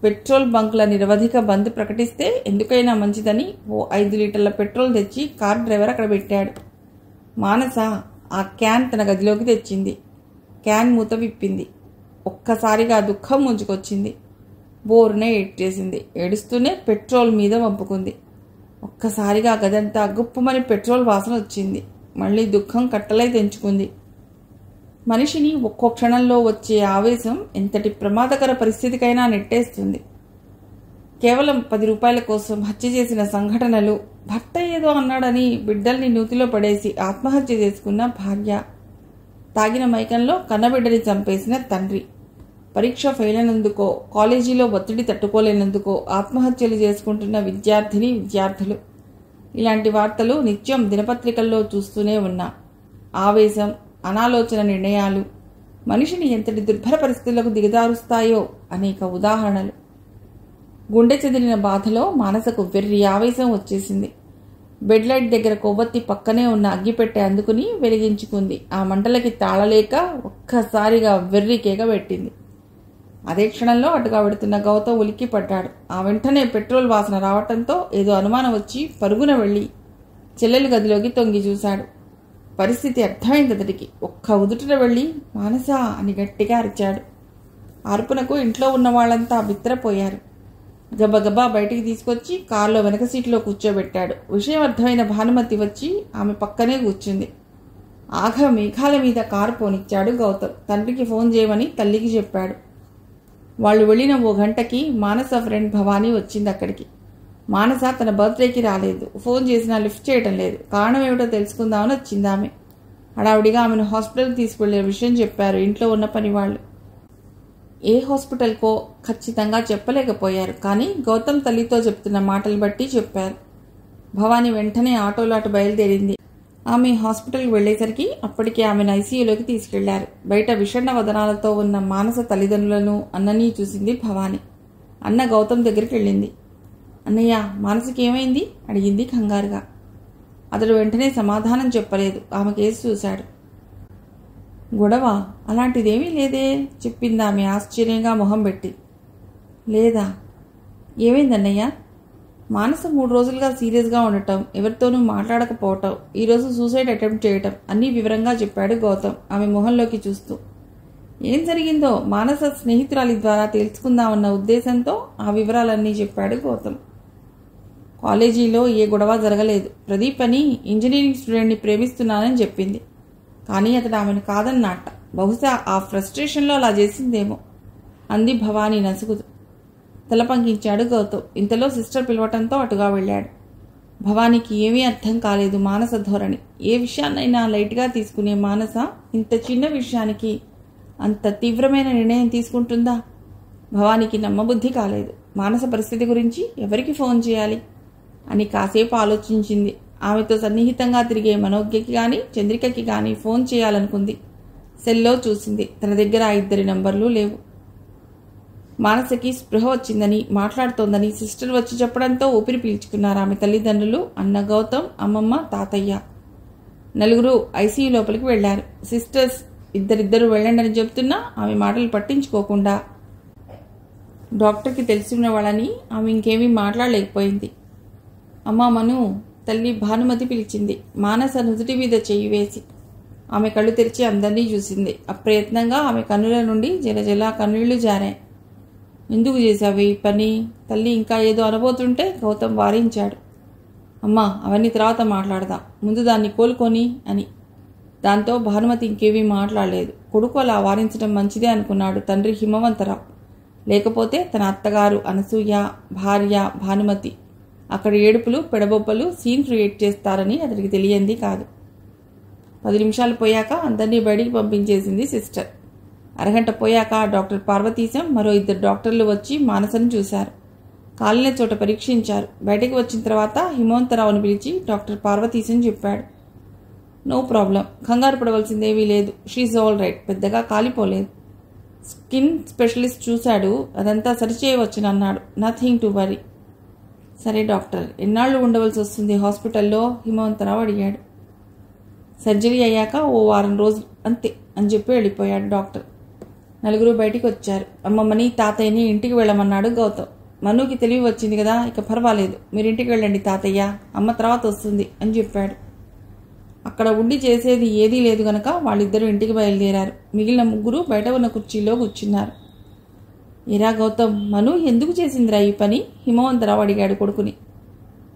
పెట్రోల్ బంకుల నిరవధిక బంద్ ప్రకటిస్తే ఎందుకైనా మంచిదని ఓ 5 లీటర్ల పెట్రోల్ తెచ్చి కార్ డ్రైవర్ అక్కడ పెట్టాడు. మానస ఆ క్యాన్ తన గదిలోకి తెచ్చింది. క్యాన్ మూత విప్పింది. ఒక్కసారిగా దుఃఖం ముంచుకొచ్చింది. బోరునే ఏడ్చేసింది. ఏడుస్తూనే పెట్రోల్ మీద వంపుకుంది. ఒక్కసారిగా గదంతా గుప్పుమని పెట్రోల్ వాసన వచ్చింది. మళ్ళీ దుఃఖం కట్టలై తెంచుకుంది. మనిషిని ఒక్కో క్షణంలో వచ్చే ఆవేశం ఎంతటి ప్రమాదకర పరిస్థితికైనా నెట్టేస్తుంది. కేవలం 10 రూపాయల కోసం హత్య చేసిన సంఘటనలు, భర్త ఏదో అన్నాడని బిడ్డల్ని నూతిలో పడేసి ఆత్మహత్య చేసుకున్న భార్య, తాగిన మైకంలో కన్నబిడ్డని చంపేసిన తండ్రి, పరీక్ష ఫెయిల్ అయినందుకో, కాలేజీలో ఒత్తిడి తట్టుకోలేనందుకో ఆత్మహత్యలు చేసుకుంటున్న విద్యార్థులు, ఇలాంటి వార్తలు నిత్యం దినపత్రికల్లో చూస్తూనే ఉన్నా. ఆవేశం, అనాలోచన నిర్ణయాలు మనిషిని ఎంతటి దుర్భర పరిస్థితులకు దిగజారుస్తాయో అనేక ఉదాహరణలు. గుండె చెదిరిన బాధలో మానసకు వెర్రి ఆవేశం వచ్చేసింది. బెడ్ లైట్ దగ్గర కొవ్వొత్తి పక్కనే ఉన్న అగ్గిపెట్టె అందుకుని వెలిగించుకుంది. ఆ మంటలకి తాళలేక ఒక్కసారిగా వెర్రి కేక పెట్టింది. అదే క్షణంలో అటుగా వెడుతున్న గౌతమ్ ఉలిక్కి పడ్డాడు. ఆ వెంటనే పెట్రోల్ వాసన రావటంతో ఏదో అనుమానం వచ్చి పరుగున వెళ్ళి చెల్లెలు గదిలోకి తొంగి చూశాడు. పరిస్థితి అర్థమైంది అతడికి. ఒక్క ఉదుటిన వెళ్ళి మానసా అని గట్టిగా అరిచాడు. అరుపునకు ఇంట్లో ఉన్న వాళ్ళంతా బిత్తరపోయారు. గబగబా బయటికి తీసుకొచ్చి కారులో వెనక సీట్లో కూర్చోబెట్టాడు. విషయం అర్థమైన భానుమతి వచ్చి ఆమె పక్కనే కూర్చుంది. ఆఘ మేఘాల మీద కారు పోనిచ్చాడు గౌతమ్. తండ్రికి ఫోన్ చేయమని తల్లికి చెప్పాడు. వాళ్ళు వెళ్ళిన 1 గంటకి మానస ఫ్రెండ్ భవానీ వచ్చింది అక్కడికి. మానస తన బర్త్డేకి రాలేదు. ఫోన్ చేసినా లిఫ్ట్ చేయటం లేదు. కారణం ఏమిటో తెలుసుకుందామని వచ్చింది ఆమె. హడావుడిగా ఆమెను హాస్పిటల్కి తీసుకువెళ్లే విషయం చెప్పారు ఇంట్లో ఉన్న పని వాళ్ళు. ఏ హాస్పిటల్కో ఖచ్చితంగా చెప్పలేకపోయారు. కానీ గౌతమ్ తల్లితో చెప్తున్న మాటలు బట్టి చెప్పారు. భవానీ వెంటనే ఆటోలో అటు బయలుదేరింది. ఆమె హాస్పిటల్కి వెళ్లేసరికి అప్పటికే ఆమెను ఐసీయూలోకి తీసుకెళ్లారు. బయట విషణ్ణ వదనాలతో ఉన్న మానస తల్లిదండ్రులను, అన్నని చూసింది భవానీ. అన్న గౌతమ్ దగ్గరికి వెళ్ళింది. అన్నయ్య, మానసకి ఏమైంది అడిగింది కంగారుగా. అతడు వెంటనే సమాధానం చెప్పలేదు. ఆమె కేసు చూశాడు. గొడవ అలాంటిదేమీ లేదే చెప్పింది ఆమె ఆశ్చర్యంగా మొహం పెట్టి. లేదా? ఏమైందన్నయ్య? మానస 3 రోజులుగా సీరియస్గా ఉండటం, ఎవరితోనూ మాట్లాడకపోవటం, ఈరోజు సూసైడ్ అటెంప్ట్ చేయటం అన్నీ వివరంగా చెప్పాడు గౌతమ్ ఆమె మొహంలోకి చూస్తూ. ఏం జరిగిందో మానస స్నేహితురాలి ద్వారా తెలుసుకుందామన్న ఉద్దేశంతో ఆ వివరాలన్నీ చెప్పాడు గౌతమ్. కాలేజీలో ఏ గొడవ జరగలేదు. ప్రదీప్ అని ఇంజనీరింగ్ స్టూడెంట్ని ప్రేమిస్తున్నానని చెప్పింది. కానీ అతడు ఆమెను కాదన్నట్ట. బహుశా ఆ ఫ్రస్ట్రేషన్లో అలా చేసిందేమో అంది భవానీ నసుగుతూ. తల పంకించాడు గౌతమ్. ఇంతలో సిస్టర్ పిలవటంతో అటుగా వెళ్ళాడు. భవానీకి ఏమీ అర్థం కాలేదు మానస ధోరణి. ఏ విషయాన్నైనా లైట్గా తీసుకునే మానస ఇంత చిన్న విషయానికి అంత తీవ్రమైన నిర్ణయం తీసుకుంటుందా? భవానీకి నమ్మబుద్ధి కాలేదు. మానస పరిస్థితి గురించి ఎవరికి ఫోన్ చేయాలి అని కాసేపు ఆలోచించింది. ఆమెతో సన్నిహితంగా తిరిగే మనోజ్ఞకి కానీ చంద్రికకి కానీ ఫోన్ చేయాలనుకుంది. సెల్లో చూసింది. తన దగ్గర 2 నంబర్లు లేవు. మానసకి స్పృహ వచ్చిందని, మాట్లాడుతోందని సిస్టర్ వచ్చి చెప్పడంతో ఊపిరి పీల్చుకున్నారు ఆమె తల్లిదండ్రులు, అన్న గౌతమ్, అమ్మమ్మ, తాతయ్య. 4 ఐసీయూ లోపలికి వెళ్లారు. సిస్టర్స్ ఇద్దరిద్దరు వెళ్ళండని చెప్తున్నా ఆమె మాటలు పట్టించుకోకుండా డాక్టర్కి తెలిసి ఉన్న వాళ్ళని ఆమె ఇంకేమీ మాట్లాడలేకపోయింది. అమ్మా మను, తల్లి భానుమతి పిలిచింది. మానస నుదుటి మీద చెయ్యి వేసి ఆమె కళ్ళు తెరిచి అందరినీ చూసింది. అప్రయత్నంగా ఆమె కన్నుల నుండి జలజల కన్నీళ్లు జారాయి. ఎందుకు చేశావు ఈ పని? తల్లి ఇంకా ఏదో అనబోతుంటే గౌతమ్ వారించాడు. అమ్మా, అవన్నీ తర్వాత మాట్లాడదాం, ముందు దాన్ని కోలుకొని అని. దాంతో భానుమతి ఇంకేమీ మాట్లాడలేదు. కొడుకు అలా వారించడం మంచిదే అనుకున్నాడు తండ్రి హిమవంతరావు. లేకపోతే తన అత్తగారు అనసూయ, భార్య భానుమతి అక్కడ ఏడుపులు పెడబొబ్బలు సీన్ క్రియేట్ చేస్తారని అతడికి తెలియంది కాదు. 10 నిమిషాలు పోయాక అందరినీ బయటికి పంపించేసింది సిస్టర్. అరగంట పోయాక డాక్టర్ పార్వతీశం మరో 2 డాక్టర్లు వచ్చి మానసను చూశారు. కాలిన చోట పరీక్షించారు. బయటకు వచ్చిన తర్వాత హిమవంతరావును పిలిచి డాక్టర్ పార్వతీశం చెప్పాడు. నో ప్రాబ్లం, కంగారు పడవలసిందేమీ లేదు. షీఈ్ ఆల్ రైట్, పెద్దగా కాలిపోలేదు. స్కిన్ స్పెషలిస్ట్ చూశాడు, అదంతా సరిచేయవచ్చునన్నాడు. Nothing to worry. సరే డాక్టర్, ఎన్నాళ్ళు ఉండవలసి వస్తుంది హాస్పిటల్లో? హిమవంతరావు అడిగాడు. సర్జరీ అయ్యాక ఓ 1 వారం రోజులు అంతే అని చెప్పి వెళ్ళిపోయాడు డాక్టర్. 4 బయటికి వచ్చారు. అమ్మమ్మని తాతయ్యని ఇంటికి వెళ్ళమన్నాడు గౌతమ్. మనుకి తెలివి వచ్చింది కదా, ఇక పర్వాలేదు, మీరు ఇంటికి వెళ్ళండి తాతయ్య, అమ్మ తర్వాత వస్తుంది అని చెప్పాడు. అక్కడ ఉండి చేసేది ఏదీ లేదు గనక వాళ్ళిద్దరూ ఇంటికి బయలుదేరారు. మిగిలిన 3 బయట ఉన్న కుర్చీలో కూర్చున్నారు. ఏరా గౌతమ్, మను ఎందుకు చేసిందిరా ఈ పని? హిమవంతరావు అడిగాడు కొడుకుని.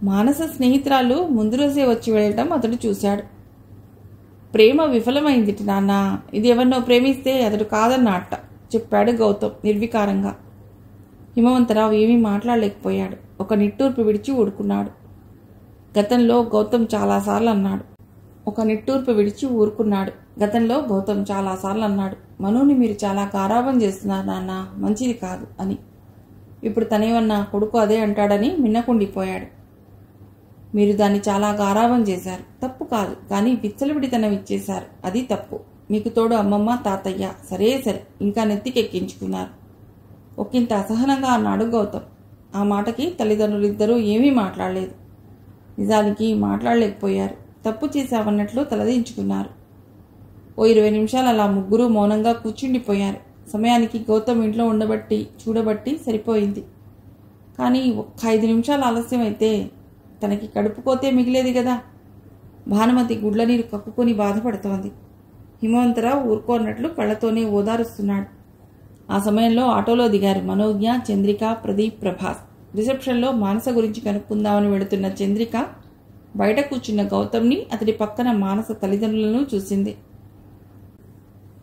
మానస స్నేహితురాలు ముందు రోజే వచ్చి వెళ్ళటం అతడు చూశాడు. ప్రేమ విఫలమైంది నాన్న, ఇది ఎవరినో ప్రేమిస్తే అతడు కాదన్నట్ట చెప్పాడు గౌతమ్ నిర్వికారంగా. హిమవంతరావు ఏమీ మాట్లాడలేకపోయాడు. ఒక నిట్టూర్పు విడిచి ఊరుకున్నాడు. గతంలో గౌతమ్ చాలాసార్లు అన్నాడు, మనుని మీరు చాలా గారాబం చేస్తున్నారు నాన్న, మంచిది కాదు అని. ఇప్పుడు తనేమన్నా కొడుకు అదే అంటాడని మిన్నకుండిపోయాడు. మీరు దాన్ని చాలా గారాబం చేశారు, తప్పు కాదు, కానీ విచ్చలవిడితనం ఇచ్చేశారు, అది తప్పు. మీకు తోడు అమ్మమ్మ తాతయ్య సరే ఇంకా నెత్తికెక్కించుకున్నారు. ఒకంత అసహనంగా అన్నాడు గౌతమ్. ఆ మాటకి తల్లిదండ్రులిద్దరూ ఏమీ మాట్లాడలేదు. నిజానికి మాట్లాడలేకపోయారు. తప్పు చేశావన్నట్లు తలదించుకున్నారు. ఓ 20 నిమిషాలు అలా 3 మౌనంగా కూర్చుండిపోయారు. సమయానికి గౌతమ్ ఇంట్లో చూడబట్టి సరిపోయింది. కానీ ఒక్క 5 నిమిషాలు ఆలస్యం అయితే తనకి కడుపుకోతే మిగిలేది కదా. భానుమతి గుడ్ల నీరు కక్కుకొని బాధపడుతోంది. హిమవంతరావు ఊరుకోన్నట్లు కళ్ళతోనే ఓదారుస్తున్నాడు. ఆ సమయంలో ఆటోలో దిగారు మనోజ్ఞ, చంద్రిక, ప్రదీప్, ప్రభాస్. రిసెప్షన్లో మానస గురించి కనుక్కుందామని వెళుతున్న చంద్రిక బయట కూర్చున్న గౌతమ్ని, అతడి పక్కన మానస తల్లిదండ్రులను చూసింది.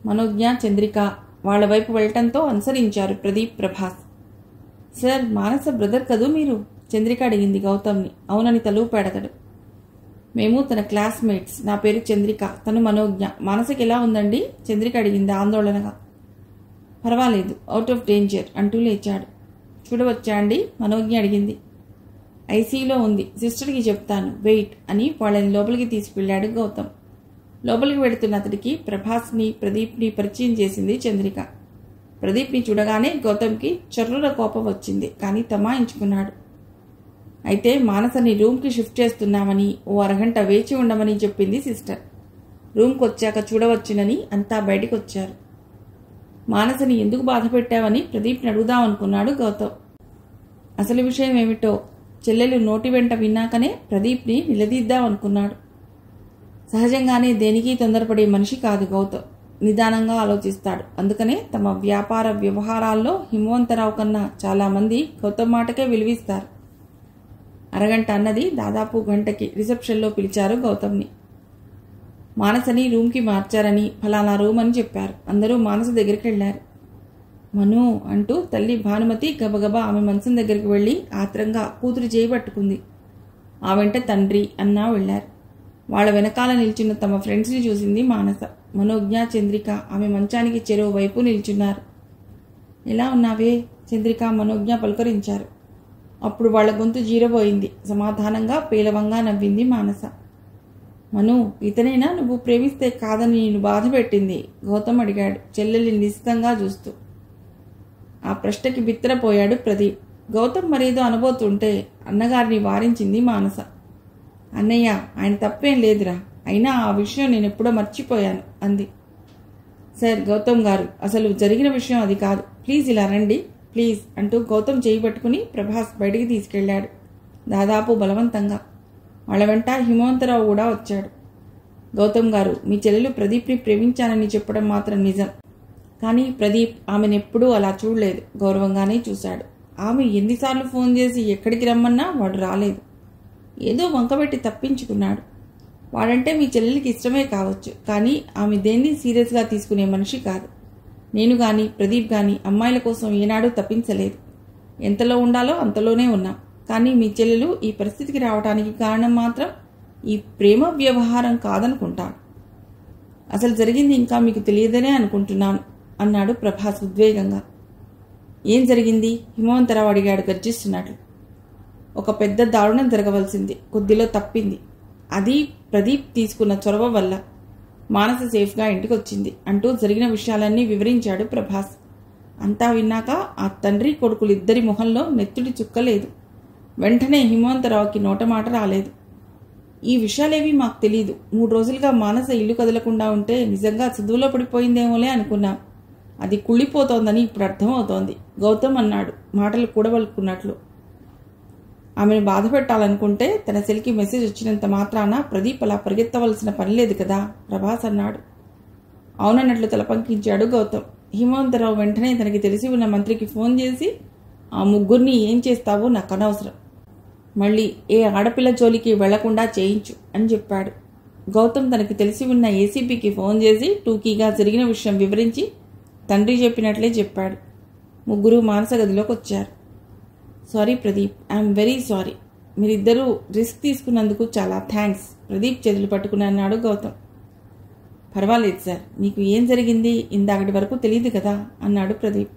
మనోజ్ఞ, చంద్రిక వాళ్ల వైపు వెళ్ళటంతో అనుసరించారు ప్రదీప్, ప్రభాస్. సార్, మానస బ్రదర్ కదూ మీరు? చంద్రిక అడిగింది గౌతమ్ని. అవునని తలూపాడతడు. మేము తన క్లాస్మేట్స్. నా పేరు చంద్రిక, తను మనోజ్ఞ. మానసకి ఎలా ఉందండి? చంద్రిక అడిగింది ఆందోళనగా. పర్వాలేదు, అవుట్ ఆఫ్ డేంజర్ అంటూ లేచాడు. చూడవచ్చా అండి? మనోజ్ఞ అడిగింది. ఐసీయూలో ఉంది, సిస్టర్కి చెప్తాను, వెయిట్ అని వాళ్ళని లోపలికి తీసుకువెళ్ళాడు గౌతమ్. లోపలికి వెళుతున్న అతడికి ప్రభాస్ని, ప్రదీప్ని పరిచయం చేసింది చంద్రిక. ప్రదీప్ని చూడగానే గౌతమ్కి చర్రుల కోపం వచ్చింది, కానీ తమాయించుకున్నాడు. అయితే మానసని రూమ్కి షిఫ్ట్ చేస్తున్నామని ఓ అరగంట వేచి ఉండమని చెప్పింది సిస్టర్. రూమ్కి వచ్చాక చూడవచ్చునని అంతా బయటికి వచ్చారు. మానసని ఎందుకు బాధ పెట్టావని ప్రదీప్ని అడుగుదామనుకున్నాడు గౌతమ్. అసలు విషయం ఏమిటో చెల్లెలు నోటి వెంట విన్నాకనే ప్రదీప్ని నిలదీద్దామనుకున్నాడు. సహజంగానే దేనికి తొందరపడే మనిషి కాదు గౌతమ్. నిదానంగా ఆలోచిస్తాడు. అందుకనే తమ వ్యాపార వ్యవహారాల్లో హిమవంతరావు కన్నా చాలామంది గౌతమ్ మాటకే విలువిస్తారు. అరగంట అన్నది దాదాపు గంటకి రిసెప్షన్లో పిలిచారు గౌతమ్ని. మానసని రూమ్కి మార్చారని, ఫలానా రూమ్ అని చెప్పారు. అందరూ మానస దగ్గరికి వెళ్ళారు. మను అంటూ తల్లి భానుమతి గబగబా ఆమె మంచం దగ్గరికి వెళ్ళి ఆత్రంగా కూతురు చేయి పట్టుకుంది. ఆ వెంట తండ్రి అన్నా వెళ్లారు. వాళ్ళ వెనకాల నిల్చున్న తమ ఫ్రెండ్స్ని చూసింది మానస. మనోజ్ఞ, చంద్రిక ఆమె మంచానికి చెరువు వైపు నిల్చున్నారు. ఎలా ఉన్నావే? చంద్రిక, మనోజ్ఞ పలుకరించారు. అప్పుడు వాళ్ల గొంతు జీరబోయింది. సమాధానంగా పేలవంగా నవ్వింది మానస. మను, ఇతనేనా నువ్వు ప్రేమిస్తే కాదని నేను బాధ పెట్టింది? గౌతమ్ అడిగాడు చెల్లెల్ని నిశితంగా చూస్తూ. ఆ ప్రశ్నకి బిత్తరపోయాడు ప్రదీప్. గౌతమ్ మరేదో అనబోతుంటే అన్నగారిని వారించింది మానస. అన్నయ్య, ఆయన తప్పేం లేదురా, అయినా ఆ విషయం నేను ఎప్పుడో మర్చిపోయాను అంది. సార్, గౌతమ్ గారు, అసలు జరిగిన విషయం అది కాదు. ప్లీజ్ ఇలా రండి, ప్లీజ్ అంటూ గౌతమ్ చేయి పట్టుకుని ప్రభాస్ బయటికి తీసుకెళ్లాడు, దాదాపు బలవంతంగా. వాళ్ళ వెంట హిమవంతరావు కూడా వచ్చాడు. గౌతమ్ గారు, మీ చెల్లెలు ప్రదీప్ని ప్రేమించానని చెప్పడం మాత్రం నిజం. కానీ ప్రదీప్ ఆమెనెప్పుడూ అలా చూడలేదు, గౌరవంగానే చూశాడు. ఆమె ఎన్నిసార్లు ఫోన్ చేసి ఎక్కడికి రమ్మన్నా వాడు రాలేదు. ఏదో వంకబెట్టి తప్పించుకున్నాడు. వాడంటే మీ చెల్లెలికి ఇష్టమే కావచ్చు, కానీ ఆమె దేన్ని సీరియస్గా తీసుకునే మనిషి కాదు. నేను కానీ ప్రదీప్ కానీ అమ్మాయిల కోసం ఏనాడూ తప్పించలేదు. ఎంతలో ఉండాలో అంతలోనే ఉన్నాం. కానీ మీ చెల్లెలు ఈ పరిస్థితికి రావడానికి కారణం మాత్రం ఈ ప్రేమ వ్యవహారం కాదనుకుంటాను. అసలు జరిగింది ఇంకా మీకు తెలియదనే అనుకుంటున్నాను అన్నాడు ప్రభాస్ ఉద్వేగంగా. ఏం జరిగింది? హిమవంతరావు అడిగాడు గర్జిస్తున్నట్లు. ఒక పెద్ద దారుణం జరగవలసింది కొద్దిలో తప్పింది. అది ప్రదీప్ తీసుకున్న చొరవ వల్ల. మానస సేఫ్గా ఇంటికి వచ్చింది అంటూ జరిగిన విషయాలన్నీ వివరించాడు ప్రభాస్. అంతా విన్నాక ఆ తండ్రి కొడుకులిద్దరి మొహంలో నెత్తుడి చుక్కలేదు. వెంటనే హిమవంతరావుకి నోటమాట రాలేదు. ఈ విషయాలేవి మాకు తెలీదు. 3 రోజులుగా మానస ఇల్లు కదలకుండా ఉంటే నిజంగా చదువులో పడిపోయిందేమోలే అనుకున్నాం. అది కుళ్ళిపోతోందని ఇప్పుడు అర్థమవుతోంది, గౌతమ్ అన్నాడు మాటలు కూడబలుకున్నట్లు. ఆమెను బాధ పెట్టాలనుకుంటే తన సెల్కి మెసేజ్ వచ్చినంత మాత్రాన ప్రదీప్ అలా పరిగెత్తవలసిన పని లేదు కదా, ప్రభాస్ అన్నాడు. అవునన్నట్లు తలపంకించాడు గౌతమ్. హిమవంతరావు వెంటనే తనకి తెలిసి ఉన్న మంత్రికి ఫోన్ చేసి, ఆ ముగ్గురిని ఏం చేస్తావో నాకు అనవసరం, మళ్ళీ ఏ ఆడపిల్ల జోలికి వెళ్లకుండా చేయించు అని చెప్పాడు. గౌతమ్ తనకి తెలిసి ఉన్న ఏసీపీకి ఫోన్ చేసి టూకీగా జరిగిన విషయం వివరించి తండ్రి చెప్పినట్లే చెప్పాడు. ముగ్గురు మానస గదిలోకి వచ్చారు. Sorry Pradeep, I'm very sorry. మీరిద్దరూ రిస్క్ తీసుకున్నందుకు చాలా థ్యాంక్స్. ప్రదీప్ చేతులు పట్టుకుని అన్నాడు గౌతమ్. పర్వాలేదు సార్, నీకు ఏం జరిగింది ఇందాకటి వరకు తెలియదు కదా అన్నాడు ప్రదీప్.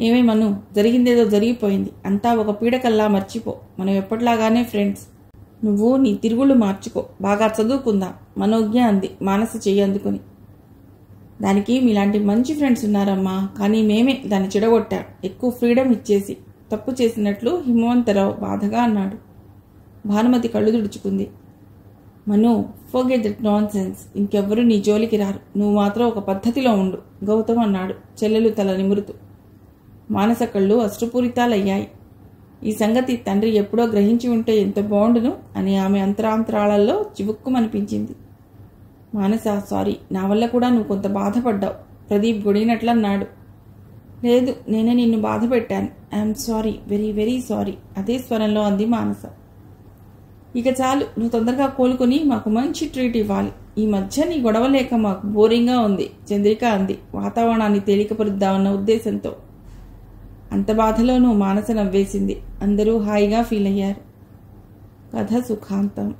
ఏమేమను, జరిగిందేదో జరిగిపోయింది. అంతా ఒక పీడకల్లా మర్చిపో. మనం ఎప్పటిలాగానే ఫ్రెండ్స్. నువ్వు నీ తిరుగుళ్ళు మార్చుకో, బాగా చదువుకుందాం మనోజ్ఞ అంది మానస చెయ్యి అందుకుని. దానికి మీలాంటి మంచి ఫ్రెండ్స్ ఉన్నారమ్మా, కానీ మేమే దాన్ని చెడగొట్టాం, ఎక్కువ ఫ్రీడమ్ ఇచ్చేసి. తప్పు చేసినట్లు హిమవంతరావు బాధగా అన్నాడు. భానుమతి కళ్ళు తుడుచుకుంది. మను, ఫర్గెట్ దట్ నాన్ సెన్స్. ఇంకెవ్వరూ నీ జోలికి రారు. నువ్వు మాత్రం ఒక పద్ధతిలో ఉండు, గౌతమ్ అన్నాడు చెల్లెలు తల నిమురుతూ. మానస కళ్ళు అశ్రుపూరితాలయ్యాయి. ఈ సంగతి తండ్రి ఎప్పుడో గ్రహించి ఉంటే ఎంత బాగుండును అని ఆమె అంతరాంతరాళల్లో చివుక్కుమనిపించింది. మానస, సారీ, నా వల్ల కూడా నువ్వు కొంత బాధపడ్డావు, ప్రదీప్ గొడిగినట్లు అన్నాడు. లేదు, నేనే నిన్ను బాధ పెట్టాను. I'm sorry, very very sorry అదే స్వరంలో అంది మానస. ఇక చాలు, నువ్వు తొందరగా కోలుకుని మాకు మంచి ట్రీట్ ఇవ్వాలి. ఈ మధ్య నీ గొడవ లేక మాకు బోరింగ్గా ఉంది, చంద్రిక అంది వాతావరణాన్ని తేలికపరుద్దామన్న ఉద్దేశంతో. అంత బాధలోనూ మానస నవ్వేసింది. అందరూ హాయిగా ఫీల్ అయ్యారు. కథ సుఖాంతం.